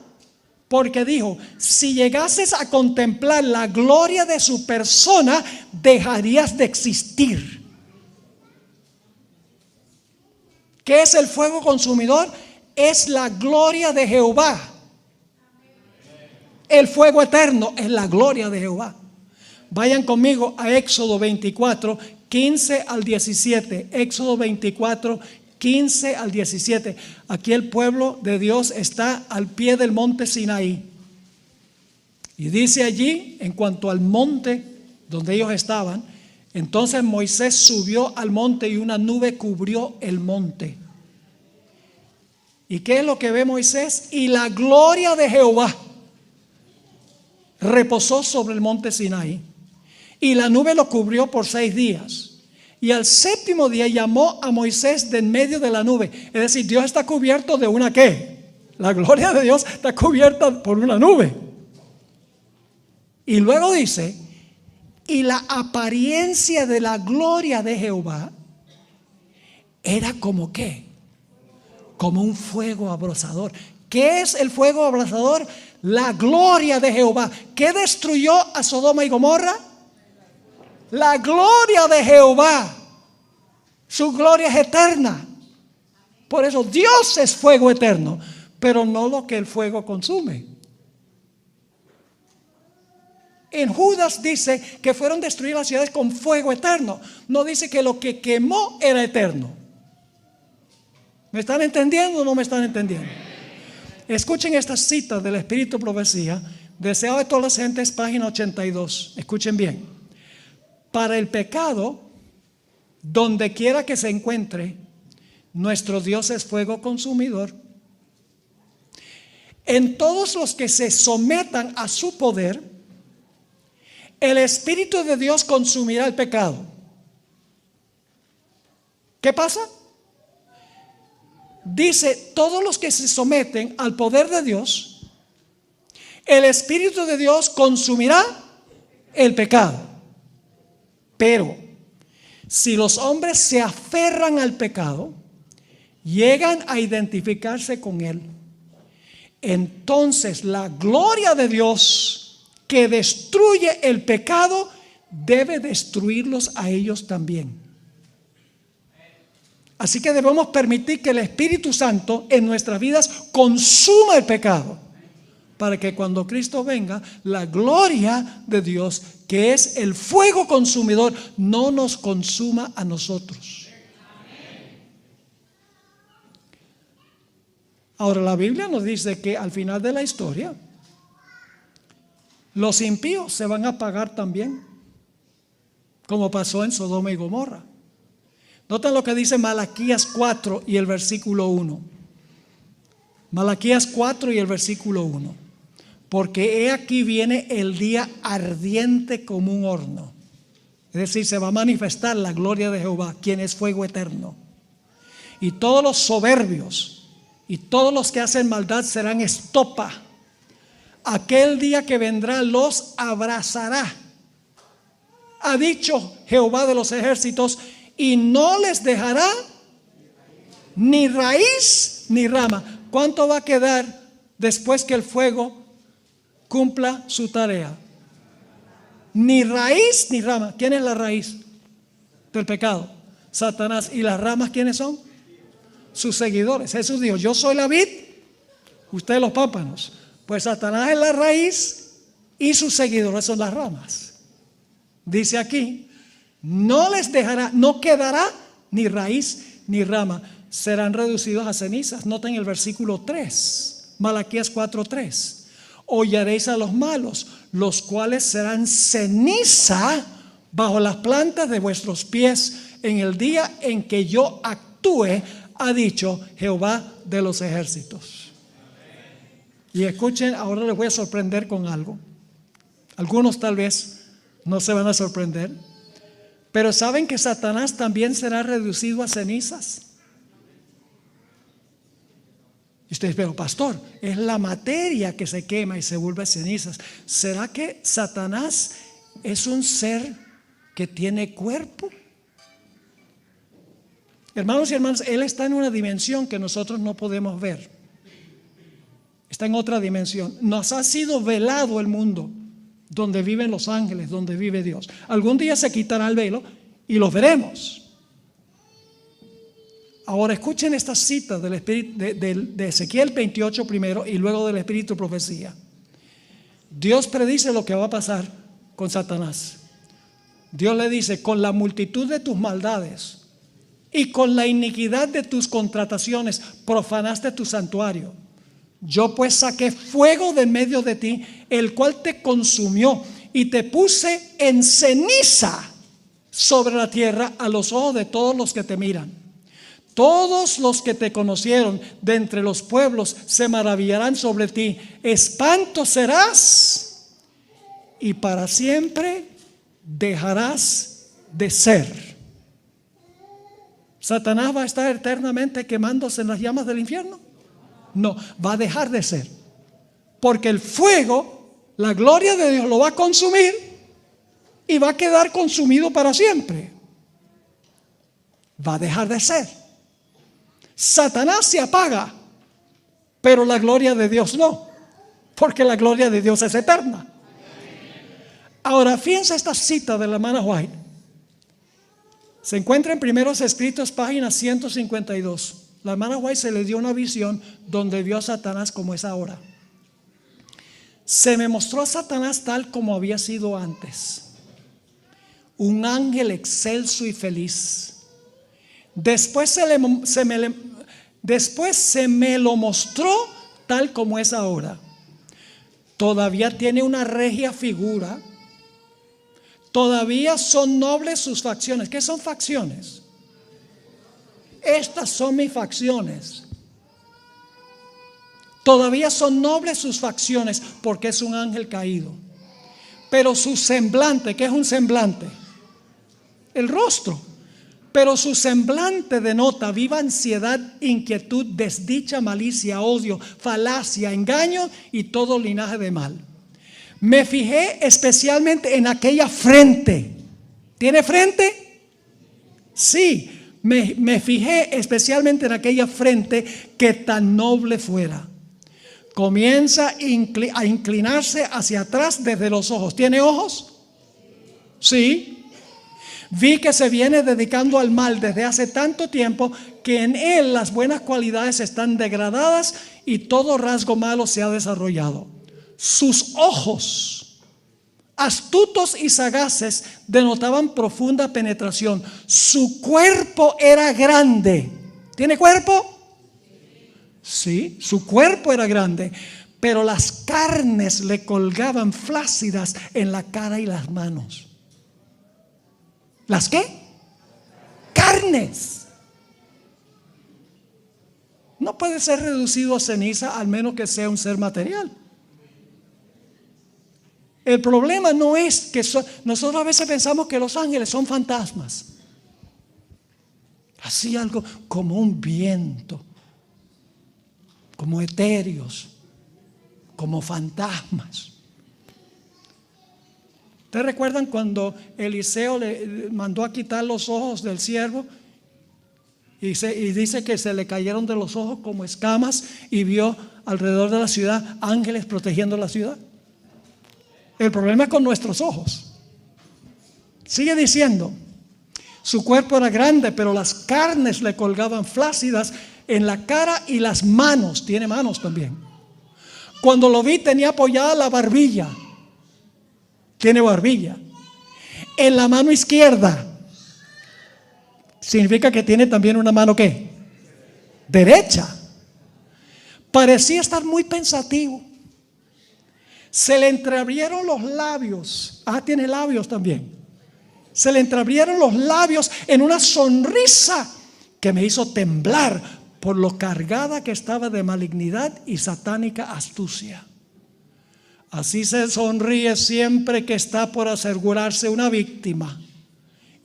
porque dijo, si llegases a contemplar la gloria de su persona, dejarías de existir. ¿Qué es el fuego consumidor? Es la gloria de Jehová. El fuego eterno es la gloria de Jehová. Vayan conmigo a Éxodo 24, 15 al 17. Éxodo 24, 15 al 17. Aquí el pueblo de Dios está al pie del monte Sinaí. Y dice allí, en cuanto al monte donde ellos estaban, entonces Moisés subió al monte y una nube cubrió el monte. ¿Y qué es lo que ve Moisés? Y la gloria de Jehová reposó sobre el monte Sinaí. Y la nube lo cubrió por 6 días. Y al 7º día llamó a Moisés de en medio de la nube. Es decir, Dios está cubierto de una ¿qué? La gloria de Dios está cubierta por una nube. Y luego dice, y la apariencia de la gloria de Jehová era como ¿qué? Como un fuego abrasador. ¿Qué es el fuego abrasador? La gloria de Jehová. ¿Qué destruyó a Sodoma y Gomorra? La gloria de Jehová. Su gloria es eterna. Por eso Dios es fuego eterno, pero no lo que el fuego consume. En Judas dice que fueron destruidas las ciudades con fuego eterno. No dice que lo que quemó era eterno. ¿Me están entendiendo o no me están entendiendo? Escuchen esta cita del Espíritu de Profecía, Deseo de todas las gentes, página 82. Escuchen bien. Para el pecado, donde quiera que se encuentre, nuestro Dios es fuego consumidor. En todos los que se sometan a su poder, el Espíritu de Dios consumirá el pecado. ¿Qué pasa? Dice, todos los que se someten al poder de Dios, el Espíritu de Dios consumirá El pecado. Pero si los hombres se aferran al pecado, llegan a identificarse con él, entonces la gloria de Dios que destruye el pecado debe destruirlos a ellos también. Así que debemos permitir que el Espíritu Santo en nuestras vidas consuma el pecado, para que cuando Cristo venga, la gloria de Dios, que es el fuego consumidor, no nos consuma a nosotros. Ahora, la Biblia nos dice que al final de la historia, los impíos se van a apagar también, como pasó en Sodoma y Gomorra. Noten lo que dice Malaquías 4 y el versículo 1. Malaquías 4 y el versículo 1. Porque he aquí viene el día ardiente como un horno. Es decir, se va a manifestar la gloria de Jehová, quien es fuego eterno. Y todos los soberbios y todos los que hacen maldad serán estopa. Aquel día que vendrá los abrazará, ha dicho Jehová de los ejércitos, y no les dejará ni raíz ni rama. ¿Cuánto va a quedar después que el fuego cumpla su tarea? Ni raíz ni rama. ¿Quién es la raíz del pecado? Satanás. ¿Y las ramas quiénes son? Sus seguidores. Jesús dijo: yo soy la vid, ustedes los pámpanos. Pues Satanás es la raíz y sus seguidores son las ramas. Dice aquí: no les dejará, no quedará ni raíz ni rama, serán reducidos a cenizas. Noten el versículo 3, Malaquías 4:3. Hollaréis a los malos, los cuales serán ceniza bajo las plantas de vuestros pies en el día en que yo actúe, ha dicho Jehová de los ejércitos. Y escuchen, ahora les voy a sorprender con algo. Algunos tal vez no se van a sorprender, pero ¿saben que Satanás también será reducido a cenizas? Y ustedes, pero pastor, es la materia que se quema y se vuelve cenizas. ¿Será que Satanás es un ser que tiene cuerpo? Hermanos y hermanas, él está en una dimensión que nosotros no podemos ver. Está en otra dimensión. Nos ha sido velado el mundo donde viven los ángeles, donde vive Dios. Algún día se quitará el velo y los veremos. Ahora escuchen esta cita del Espíritu, de Ezequiel 28 primero y luego del Espíritu de Profecía. Dios predice lo que va a pasar con Satanás. Dios le dice: con la multitud de tus maldades y con la iniquidad de tus contrataciones profanaste tu santuario. Yo pues saqué fuego de en medio de ti, el cual te consumió, y te puse en ceniza sobre la tierra a los ojos de todos los que te miran. Todos los que te conocieron de entre los pueblos se maravillarán sobre ti. Espanto serás y para siempre dejarás de ser. ¿Satanás va a estar eternamente quemándose en las llamas del infierno? No, va a dejar de ser, porque el fuego, la gloria de Dios lo va a consumir y va a quedar consumido para siempre. Va a dejar de ser. Satanás se apaga, pero la gloria de Dios no, porque la gloria de Dios es eterna. Ahora, fíjense esta cita de la hermana White. Se encuentra en Primeros Escritos, página 152. La hermana White se le dio una visión donde vio a Satanás como es ahora. Se me mostró a Satanás tal como había sido antes, un ángel excelso y feliz. Después se me lo mostró tal como es ahora. Todavía tiene una regia figura. Todavía son nobles sus facciones. ¿Qué son facciones? Estas son mis facciones. Todavía son nobles sus facciones, porque es un ángel caído. Pero su semblante, ¿qué es un semblante? El rostro. Pero su semblante denota viva ansiedad, inquietud, desdicha, malicia, odio, falacia, engaño y todo linaje de mal. Me fijé especialmente en aquella frente. ¿Tiene frente? Sí. Me fijé especialmente en aquella frente que tan noble fuera. Comienza a inclinarse hacia atrás desde los ojos. ¿Tiene ojos? Sí. Vi que se viene dedicando al mal desde hace tanto tiempo que en él las buenas cualidades están degradadas y todo rasgo malo se ha desarrollado. Sus ojos, astutos y sagaces, denotaban profunda penetración. Su cuerpo era grande. ¿Tiene cuerpo? Sí, su cuerpo era grande, pero las carnes le colgaban flácidas en la cara y las manos. ¿Las qué? Carnes. No puede ser reducido a ceniza al menos que sea un ser material. El problema no es que nosotros a veces pensamos que los ángeles son fantasmas. Así algo como un viento, como etéreos, como fantasmas. ¿Ustedes recuerdan cuando Eliseo le mandó a quitar los ojos del siervo? Y dice que se le cayeron de los ojos como escamas y vio alrededor de la ciudad ángeles protegiendo la ciudad. El problema es con nuestros ojos. Sigue diciendo, su cuerpo era grande, pero las carnes le colgaban flácidas en la cara y las manos. Tiene manos también. Cuando lo vi tenía apoyada la barbilla. Tiene barbilla. En la mano izquierda. Significa que tiene también una mano ¿qué? Derecha. Parecía estar muy pensativo. Se le entreabrieron los labios. Tiene labios también. Se le entreabrieron los labios en una sonrisa que me hizo temblar por lo cargada que estaba de malignidad y satánica astucia. Así se sonríe siempre que está por asegurarse una víctima.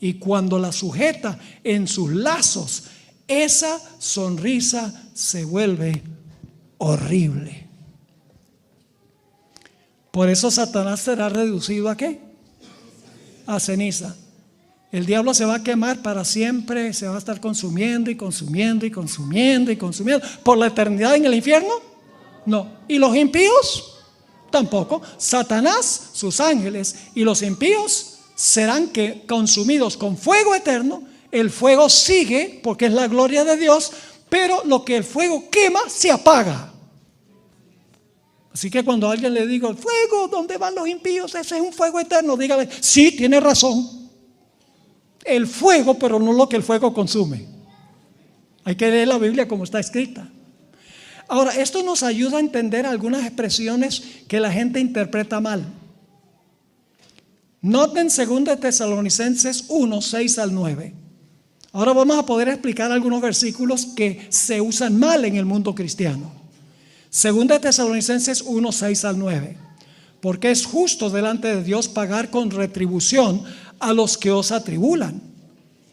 Y cuando la sujeta en sus lazos, esa sonrisa se vuelve horrible. Por eso Satanás será reducido ¿a qué? A ceniza. El diablo se va a quemar para siempre, se va a estar consumiendo y consumiendo y consumiendo y consumiendo. ¿Por la eternidad en el infierno? No. ¿Y los impíos? Tampoco. Satanás, sus ángeles y los impíos serán consumidos con fuego eterno. El fuego sigue porque es la gloria de Dios, pero lo que el fuego quema se apaga. Así que cuando alguien le diga, el fuego, ¿dónde van los impíos? Ese es un fuego eterno. Dígale, sí, tiene razón. El fuego, pero no lo que el fuego consume. Hay que leer la Biblia como está escrita. Ahora, esto nos ayuda a entender algunas expresiones que la gente interpreta mal. Noten 2 Tesalonicenses 1, 6 al 9. Ahora vamos a poder explicar algunos versículos que se usan mal en el mundo cristiano. 2 Tesalonicenses 1, 6 al 9. Porque es justo delante de Dios pagar con retribución a los que os atribulan.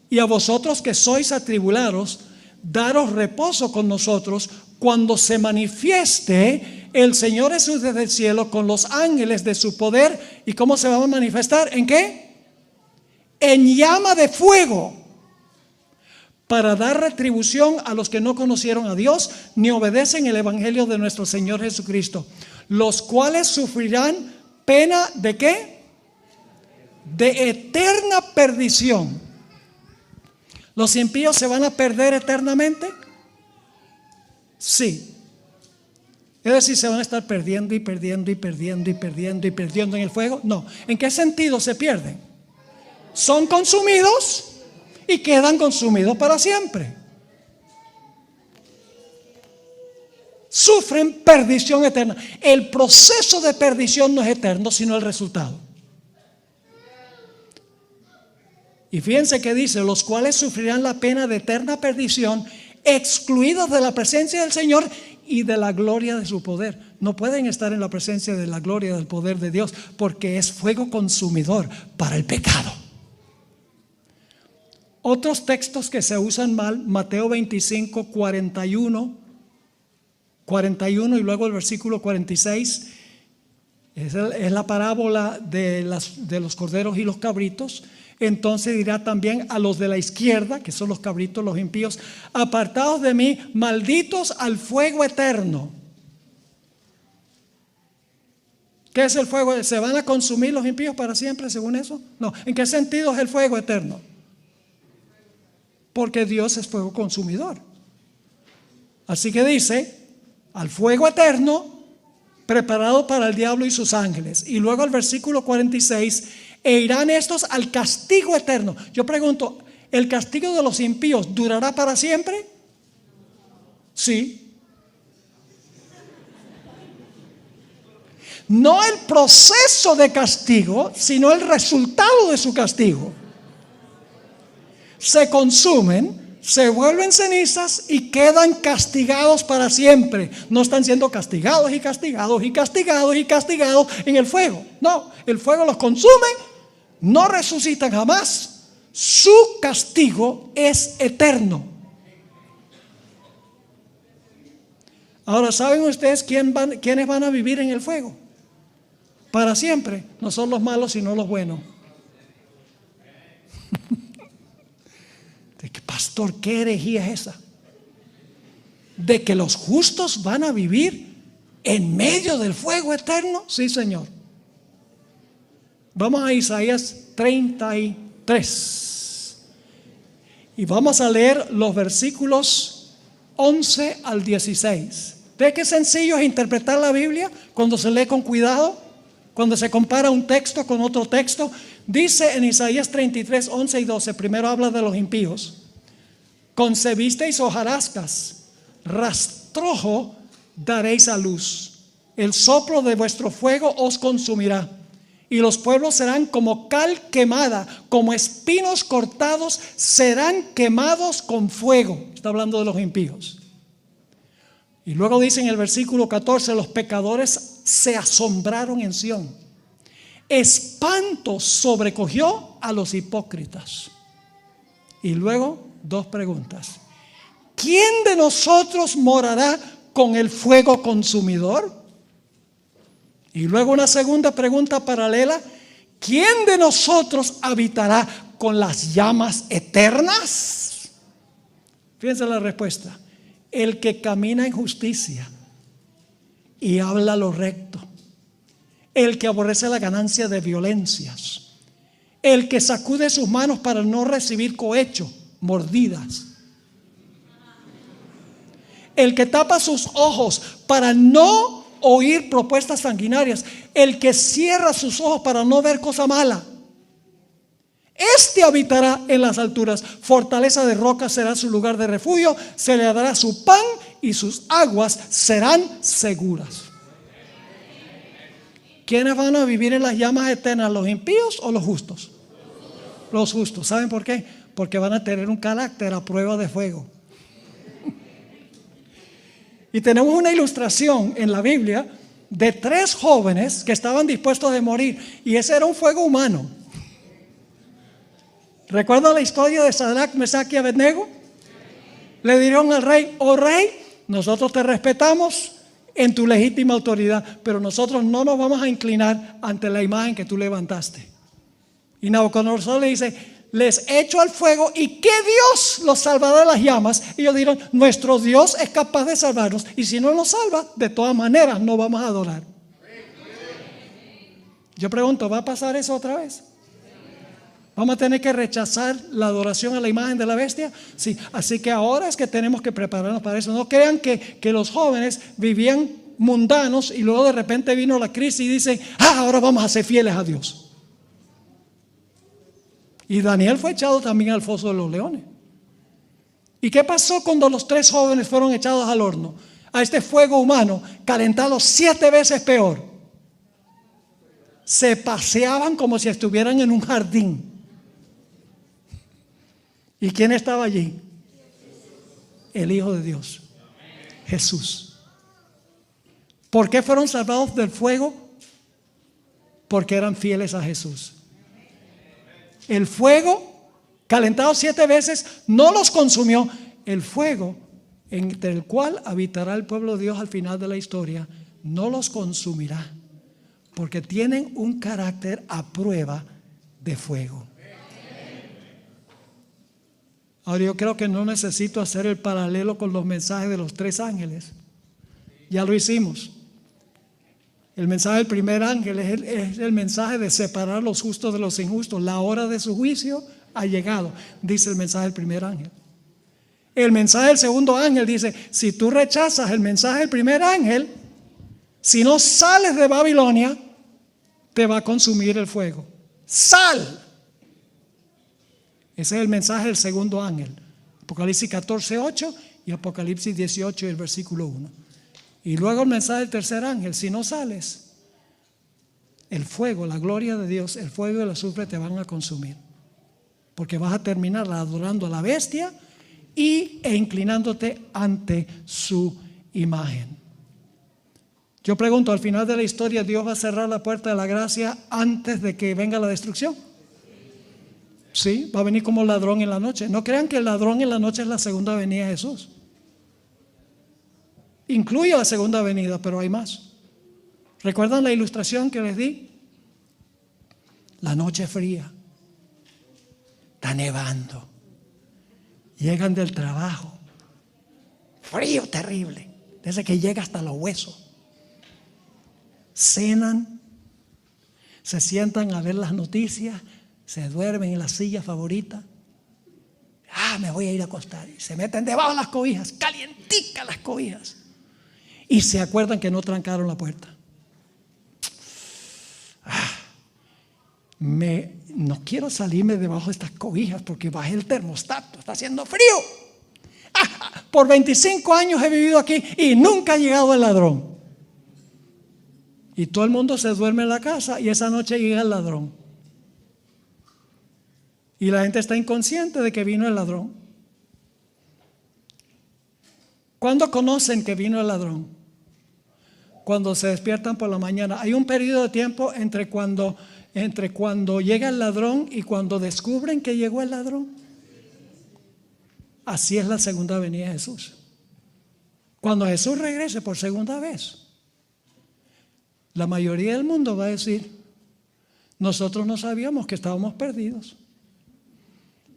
Y a vosotros que sois atribulados, daros reposo con nosotros cuando se manifieste el Señor Jesús desde el cielo con los ángeles de su poder. ¿Y cómo se va a manifestar? ¿En qué? En llama de fuego, para dar retribución a los que no conocieron a Dios ni obedecen el evangelio de nuestro Señor Jesucristo, los cuales sufrirán pena ¿de qué? De eterna perdición. ¿Los impíos se van a perder eternamente? Sí. Es decir, se van a estar perdiendo y perdiendo y perdiendo y perdiendo y perdiendo en el fuego. No. ¿En qué sentido se pierden? Son consumidos y quedan consumidos para siempre. Sufren perdición eterna. El proceso de perdición no es eterno, sino el resultado. Y fíjense que dice, los cuales sufrirán la pena de eterna perdición, excluidos de la presencia del Señor y de la gloria de su poder. No pueden estar en la presencia de la gloria del poder de Dios, porque es fuego consumidor para el pecado. Otros textos que se usan mal, Mateo 25, 41 y luego el versículo 46. Es la parábola de los corderos y los cabritos. Entonces dirá también a los de la izquierda, que son los cabritos, los impíos: apartados de mí, malditos al fuego eterno. ¿Qué es el fuego? ¿Se van a consumir los impíos para siempre según eso? No. ¿En qué sentido es el fuego eterno? Porque Dios es fuego consumidor. Así que dice, al fuego eterno preparado para el diablo y sus ángeles. Y luego el versículo 46, e irán estos al castigo eterno. Yo pregunto, ¿el castigo de los impíos durará para siempre? Sí. No el proceso de castigo, sino el resultado de su castigo. Se consumen, se vuelven cenizas y quedan castigados para siempre. No están siendo castigados y castigados y castigados y castigados en el fuego. No, el fuego los consume, no resucitan jamás. Su castigo es eterno. Ahora, ¿saben ustedes quiénes van a vivir en el fuego? Para siempre. No son los malos, sino los buenos. De que, pastor, ¿qué herejía es esa? ¿De que los justos van a vivir en medio del fuego eterno? Sí, Señor. Vamos a Isaías 33 y vamos a leer los versículos 11 al 16. ¿Ve qué sencillo es interpretar la Biblia cuando se lee con cuidado? Cuando se compara un texto con otro texto. Dice en Isaías 33, 11 y 12, primero habla de los impíos. Concebisteis hojarascas, rastrojo daréis a luz. El soplo de vuestro fuego os consumirá. Y los pueblos serán como cal quemada, como espinos cortados, serán quemados con fuego. Está hablando de los impíos. Y luego dice en el versículo 14, los pecadores se asombraron en Sión. Espanto sobrecogió a los hipócritas. Y luego dos preguntas. ¿Quién de nosotros morará con el fuego consumidor? Y luego una segunda pregunta paralela. ¿Quién de nosotros habitará con las llamas eternas? Fíjense la respuesta. El que camina en justicia y habla lo recto, el que aborrece la ganancia de violencias, el que sacude sus manos para no recibir cohecho, mordidas, el que tapa sus ojos para no oír propuestas sanguinarias, el que cierra sus ojos para no ver cosa mala. Este habitará en las alturas, fortaleza de roca será su lugar de refugio, se le dará su pan y sus aguas serán seguras. ¿Quiénes van a vivir en las llamas eternas, los impíos o los justos? Los justos. ¿Saben por qué? Porque van a tener un carácter a prueba de fuego. Y tenemos una ilustración en la Biblia de 3 jóvenes que estaban dispuestos a morir, y ese era un fuego humano. ¿Recuerdan la historia de Sadrach, Mesach y Abednego? Le dijeron al rey: oh rey, nosotros te respetamos en tu legítima autoridad, pero nosotros no nos vamos a inclinar ante la imagen que tú levantaste. Y Nabucodonosor le dice: les echo al fuego, y que Dios los salvará de las llamas. Y ellos dijeron: nuestro Dios es capaz de salvarnos, y si no nos salva, de todas maneras no vamos a adorar. Yo pregunto, ¿va a pasar eso otra vez? ¿Vamos a tener que rechazar la adoración a la imagen de la bestia? Sí, así que ahora es que tenemos que prepararnos para eso. No crean que los jóvenes vivían mundanos y luego de repente vino la crisis y dicen: ahora vamos a ser fieles a Dios. Y Daniel fue echado también al foso de los leones. ¿Y qué pasó cuando los 3 jóvenes fueron echados al horno? A este fuego humano, calentado 7 veces peor. Se paseaban como si estuvieran en un jardín. ¿Y quién estaba allí? El Hijo de Dios, Jesús. ¿Por qué fueron salvados del fuego? Porque eran fieles a Jesús. El fuego, calentado 7 veces, no los consumió. El fuego, entre el cual habitará el pueblo de Dios al final de la historia, no los consumirá, porque tienen un carácter a prueba de fuego. Ahora yo creo que no necesito hacer el paralelo con los mensajes de los 3 ángeles. Ya lo hicimos. El mensaje del primer ángel es el mensaje de separar los justos de los injustos. La hora de su juicio ha llegado, dice el mensaje del primer ángel. El mensaje del segundo ángel dice: si tú rechazas el mensaje del primer ángel, si no sales de Babilonia, te va a consumir el fuego. ¡Sal! Ese es el mensaje del segundo ángel. Apocalipsis 14:8 y Apocalipsis 18, el versículo 1. Y luego el mensaje del tercer ángel: si no sales, el fuego, la gloria de Dios, el fuego y el azufre te van a consumir, porque vas a terminar adorando a la bestia e inclinándote ante su imagen. Yo pregunto, al final de la historia, ¿Dios va a cerrar la puerta de la gracia antes de que venga la destrucción? Sí, va a venir como ladrón en la noche. No crean que el ladrón en la noche es la segunda venida de Jesús. Incluye la segunda venida, pero hay más. ¿Recuerdan la ilustración que les di? La noche fría, está nevando, llegan del trabajo, frío terrible, desde que llega hasta los huesos. Cenan, se sientan a ver las noticias, se duermen en la silla favorita. Me voy a ir a acostar. Y se meten debajo de las cobijas, calienticas las cobijas. Y se acuerdan que no trancaron la puerta. No quiero salirme debajo de estas cobijas porque bajé el termostato, está haciendo frío. Por 25 años he vivido aquí y nunca ha llegado el ladrón. Y todo el mundo se duerme en la casa y esa noche llega el ladrón. Y la gente está inconsciente de que vino el ladrón. ¿Cuándo conocen que vino el ladrón? Cuando se despiertan por la mañana. Hay un periodo de tiempo entre cuando llega el ladrón y cuando descubren que llegó el ladrón. Así es la segunda venida de Jesús. Cuando Jesús regrese por segunda vez, la mayoría del mundo va a decir: nosotros no sabíamos que estábamos perdidos.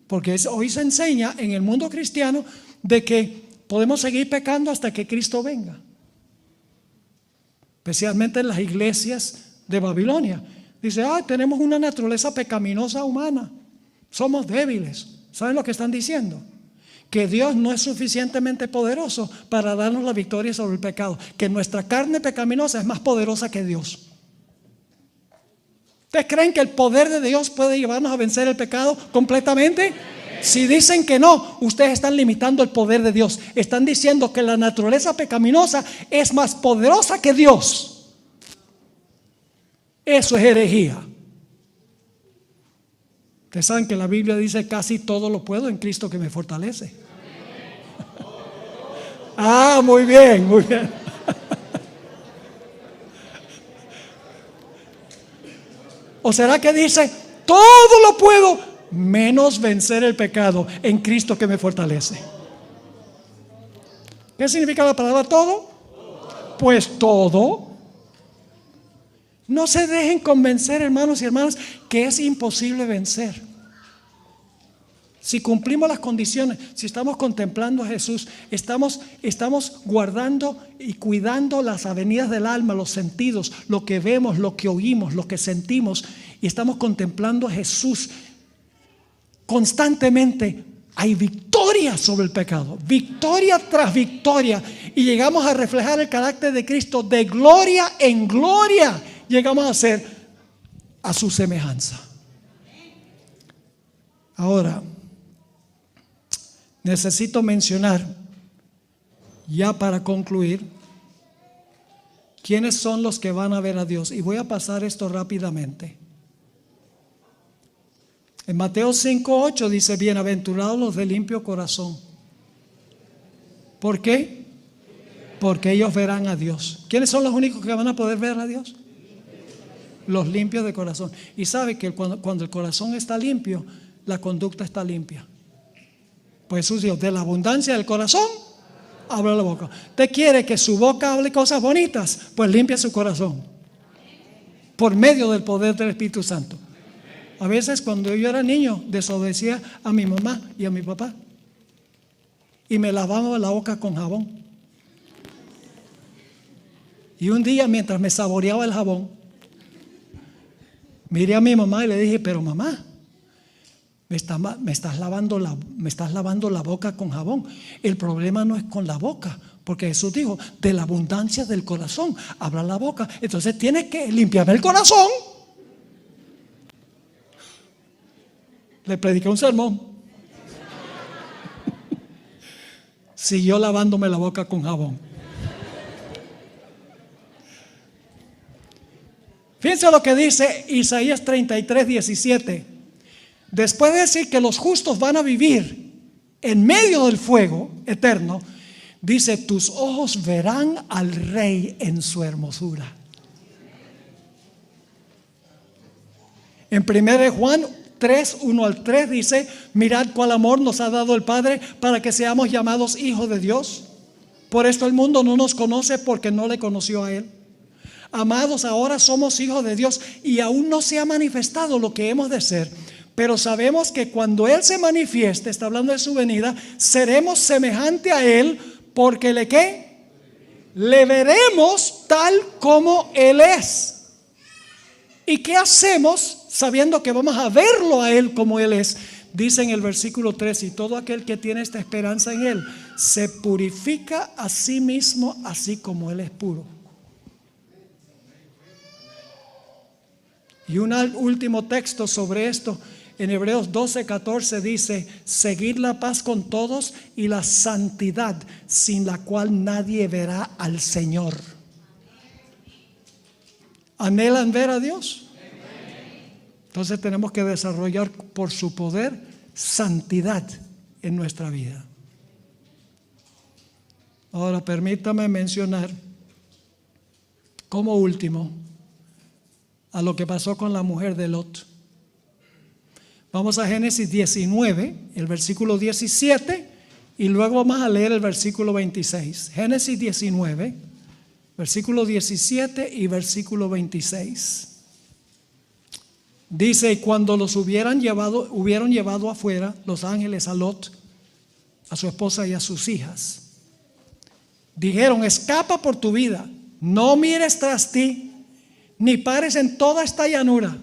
Porque hoy se enseña en el mundo cristiano de que podemos seguir pecando hasta que Cristo venga. Especialmente en las iglesias de Babilonia. Dice: tenemos una naturaleza pecaminosa humana. Somos débiles. ¿Saben lo que están diciendo? Que Dios no es suficientemente poderoso para darnos la victoria sobre el pecado. Que nuestra carne pecaminosa es más poderosa que Dios. ¿Ustedes creen que el poder de Dios puede llevarnos a vencer el pecado completamente? Si dicen que no, ustedes están limitando el poder de Dios. Están diciendo que la naturaleza pecaminosa es más poderosa que Dios. Eso es herejía. Ustedes saben que la Biblia dice: casi todo lo puedo en Cristo que me fortalece. Muy bien, muy bien. ¿O será que dice: todo lo puedo menos vencer el pecado en Cristo que me fortalece? ¿Qué significa la palabra todo? Pues todo. No se dejen convencer, hermanos y hermanas, que es imposible vencer. Si cumplimos las condiciones, si estamos contemplando a Jesús, estamos guardando y cuidando las avenidas del alma, los sentidos, lo que vemos, lo que oímos, lo que sentimos, y estamos contemplando a Jesús constantemente, hay victoria sobre el pecado, victoria tras victoria, y llegamos a reflejar el carácter de Cristo de gloria en gloria. Llegamos a ser a su semejanza. Ahora, necesito mencionar, ya para concluir, quiénes son los que van a ver a Dios. Y voy a pasar esto rápidamente. En Mateo 5:8 dice: bienaventurados los de limpio corazón. ¿Por qué? Porque ellos verán a Dios. ¿Quiénes son los únicos que van a poder ver a Dios? Los limpios de corazón. Y sabe que cuando el corazón está limpio, la conducta está limpia. Pues Jesús dijo: de la abundancia del corazón habla la boca. ¿Usted quiere que su boca hable cosas bonitas? Pues limpia su corazón. por medio del poder del Espíritu Santo. A veces cuando yo era niño desobedecía a mi mamá y a mi papá y me lavaba la boca con jabón. Y un día, mientras me saboreaba el jabón, miré a mi mamá y le dije: pero mamá, me estás lavando la boca con jabón. El problema no es con la boca, porque Jesús dijo: de la abundancia del corazón habla la boca. Entonces tienes que limpiarme el corazón. Le prediqué un sermón. Siguió lavándome la boca con jabón. Fíjense lo que dice Isaías 33:17. Después de decir que los justos van a vivir en medio del fuego eterno, dice: tus ojos verán al Rey en su hermosura. En 1 Juan 3, 1 al 3 dice: mirad cuál amor nos ha dado el Padre para que seamos llamados hijos de Dios. Por esto el mundo no nos conoce, porque no le conoció a Él. Amados, ahora somos hijos de Dios y aún no se ha manifestado lo que hemos de ser. Pero sabemos que cuando Él se manifieste, está hablando de su venida, seremos semejante a Él, porque le veremos tal como Él es. ¿Y qué hacemos sabiendo que vamos a verlo a Él como Él es? Dice en el versículo 3: y todo aquel que tiene esta esperanza en Él se purifica a sí mismo, así como Él es puro. Y un último texto sobre esto, en Hebreos 12:14 dice: seguid la paz con todos y la santidad, sin la cual nadie verá al Señor. ¿Anhelan ver a Dios? Entonces tenemos que desarrollar por su poder santidad en nuestra vida. Ahora permítame mencionar como último a lo que pasó con la mujer de Lot. Vamos a Génesis 19, el versículo 17, y luego vamos a leer el versículo 26. Génesis 19, versículo 17 y versículo 26. Dice: y cuando los hubieron llevado afuera los ángeles a Lot, a su esposa y a sus hijas, dijeron: escapa por tu vida, no mires tras ti, ni pares en toda esta llanura.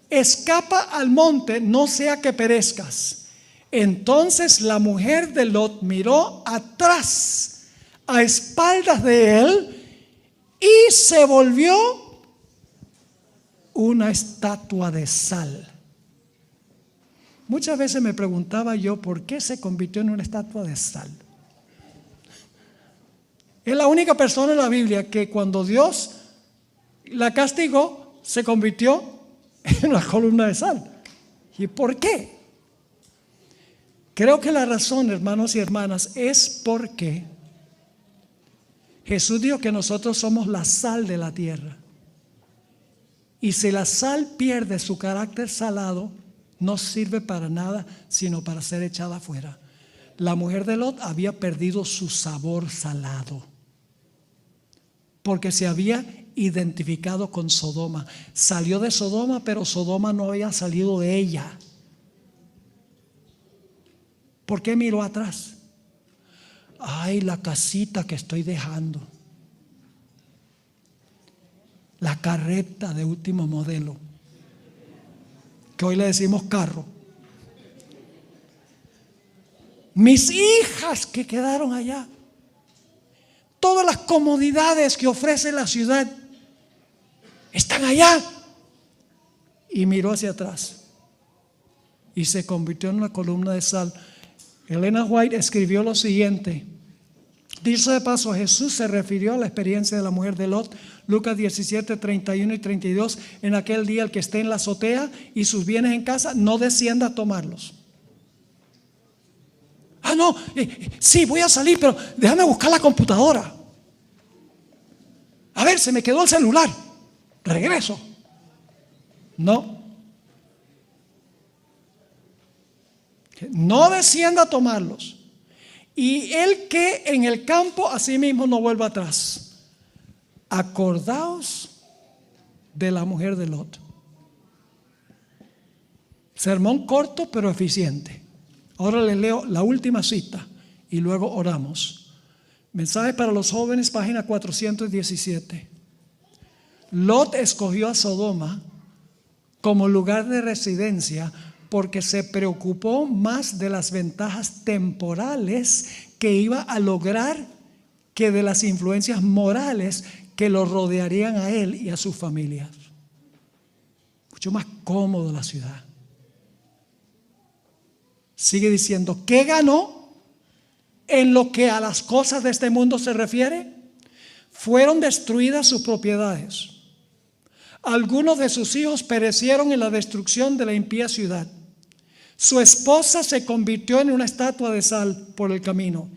Escapa al monte, no sea que perezcas. Entonces la mujer de Lot miró atrás, a espaldas de él, y se volvió una estatua de sal. Muchas veces me preguntaba yo: ¿por qué se convirtió en una estatua de sal? Es la única persona en la Biblia que cuando Dios la castigó, se convirtió en una columna de sal. ¿Y por qué? Creo que la razón, hermanos y hermanas, es porque Jesús dijo que nosotros somos la sal de la tierra. Y si la sal pierde su carácter salado, no sirve para nada, sino para ser echada afuera. La mujer de Lot había perdido su sabor salado, porque se había identificado con Sodoma. Salió de Sodoma, pero Sodoma no había salido de ella. ¿Por qué miró atrás? Ay, la casita que estoy dejando, la carreta de último modelo, que hoy le decimos carro, mis hijas que quedaron allá, todas las comodidades que ofrece la ciudad están allá. Y miró hacia atrás y se convirtió en una columna de sal. Elena White escribió lo siguiente: dicho de paso, Jesús se refirió a la experiencia de la mujer de Lot. Lucas 17, 31 y 32. En aquel día, el que esté en la azotea y sus bienes en casa, no descienda a tomarlos. No, sí, voy a salir, pero déjame buscar la computadora. A ver, se me quedó el celular, regreso. No descienda a tomarlos. Y el que en el campo, así mismo no vuelva atrás. Acordaos de la mujer de Lot. Sermón corto pero eficiente. Ahora les leo la última cita y luego oramos. Mensaje para los jóvenes, página 417. Lot escogió a Sodoma como lugar de residencia porque se preocupó más de las ventajas temporales que iba a lograr que de las influencias morales que lo rodearían a él y a su familia. Mucho más cómodo la ciudad. Sigue diciendo, ¿qué ganó en lo que a las cosas de este mundo se refiere? Fueron destruidas sus propiedades. Algunos de sus hijos perecieron en la destrucción de la impía ciudad. Su esposa se convirtió en una estatua de sal por el camino.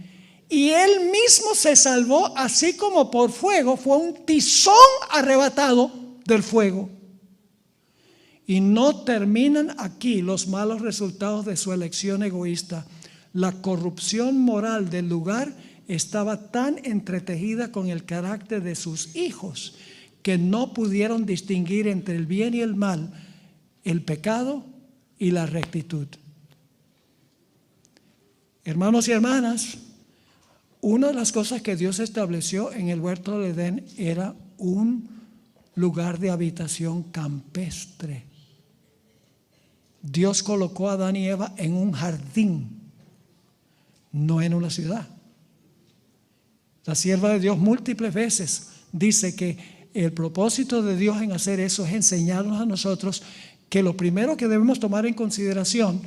Y él mismo se salvó, así como por fuego, fue un tizón arrebatado del fuego. Y no terminan aquí los malos resultados de su elección egoísta. La corrupción moral del lugar estaba tan entretejida con el carácter de sus hijos que no pudieron distinguir entre el bien y el mal, el pecado y la rectitud. Hermanos y hermanas, una de las cosas que Dios estableció en el huerto del Edén era un lugar de habitación campestre. Dios colocó a Adán y Eva en un jardín, no en una ciudad. La sierva de Dios múltiples veces dice que el propósito de Dios en hacer eso es enseñarnos a nosotros que lo primero que debemos tomar en consideración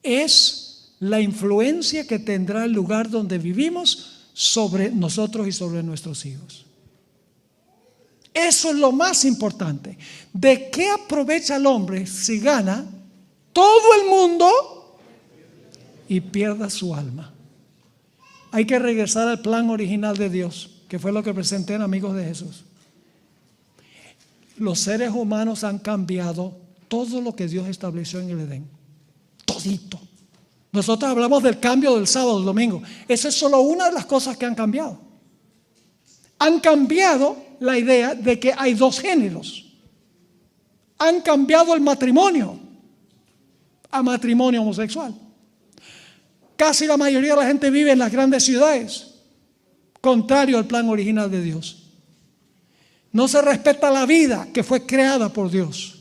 es la influencia que tendrá el lugar donde vivimos sobre nosotros y sobre nuestros hijos. Eso es lo más importante. ¿De qué aprovecha el hombre si gana todo el mundo y pierda su alma? Hay que regresar al plan original de Dios, que fue lo que presenté en Amigos de Jesús. Los seres humanos han cambiado todo lo que Dios estableció en el Edén. Todito. Nosotros hablamos del cambio del sábado al domingo. Esa es solo una de las cosas que han cambiado. Han cambiado la idea de que hay dos géneros. Han cambiado el matrimonio a matrimonio homosexual. Casi la mayoría de la gente vive en las grandes ciudades, contrario al plan original de Dios. No se respeta la vida que fue creada por Dios.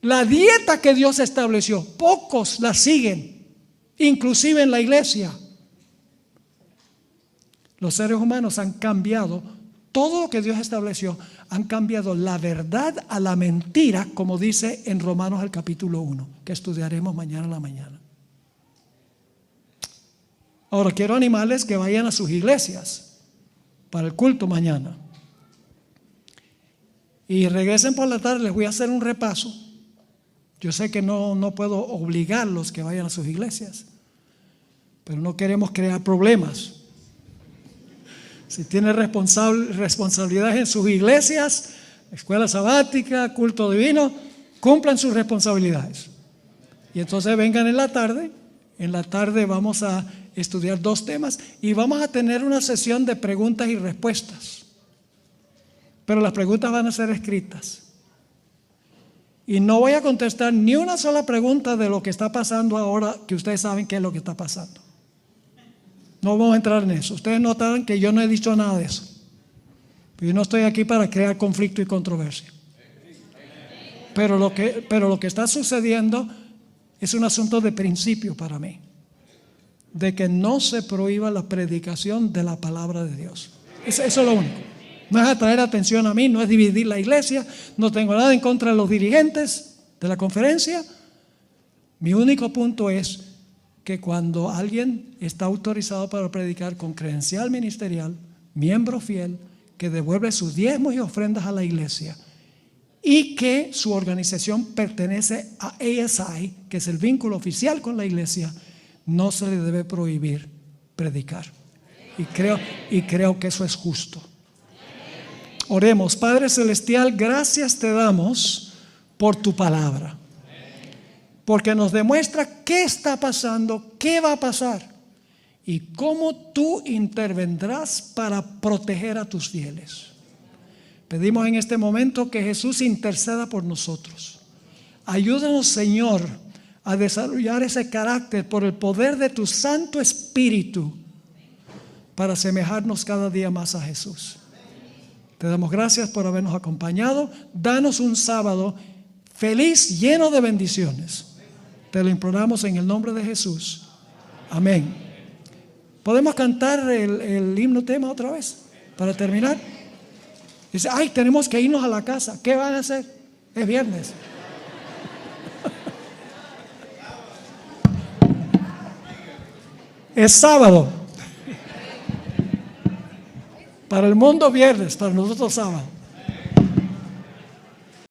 La dieta que Dios estableció, pocos la siguen, inclusive en la iglesia. Los seres humanos han cambiado todo lo que Dios estableció, han cambiado la verdad a la mentira, como dice en Romanos el capítulo 1, que estudiaremos mañana en la mañana. Ahora quiero animarles que vayan a sus iglesias para el culto mañana. Y regresen por la tarde, les voy a hacer un repaso. Yo sé que no puedo obligarlos que vayan a sus iglesias, pero no queremos crear problemas. Si tienen responsabilidades en sus iglesias, escuela sabática, culto divino, cumplan sus responsabilidades. Y entonces vengan en la tarde. En la tarde vamos a estudiar 2 temas y vamos a tener una sesión de preguntas y respuestas. Pero las preguntas van a ser escritas. Y no voy a contestar ni una sola pregunta de lo que está pasando ahora, que ustedes saben qué es lo que está pasando. No vamos a entrar en eso. Ustedes notarán que yo no he dicho nada de eso. Yo no estoy aquí para crear conflicto y controversia. Pero lo que está sucediendo es un asunto de principio para mí. De que no se prohíba la predicación de la palabra de Dios. Eso es lo único. No es atraer atención a mí, no es dividir la iglesia. No tengo nada en contra de los dirigentes de la conferencia. Mi único punto es que cuando alguien está autorizado para predicar con credencial ministerial, miembro fiel, que devuelve sus diezmos y ofrendas a la iglesia y que su organización pertenece a ASI, que es el vínculo oficial con la iglesia, no se le debe prohibir predicar. Y creo que eso es justo. Oremos. Padre Celestial, gracias te damos por tu palabra. Porque nos demuestra qué está pasando, qué va a pasar y cómo tú intervendrás para proteger a tus fieles. Pedimos en este momento que Jesús interceda por nosotros. Ayúdanos, Señor, a desarrollar ese carácter por el poder de tu Santo Espíritu para asemejarnos cada día más a Jesús. Te damos gracias por habernos acompañado. Danos un sábado feliz, lleno de bendiciones. Te lo imploramos en el nombre de Jesús. Amén. ¿Podemos cantar el himno tema otra vez para terminar? Dice, ay, tenemos que irnos a la casa. ¿Qué van a hacer? Es viernes. Es sábado. Para el mundo viernes, para nosotros sábado.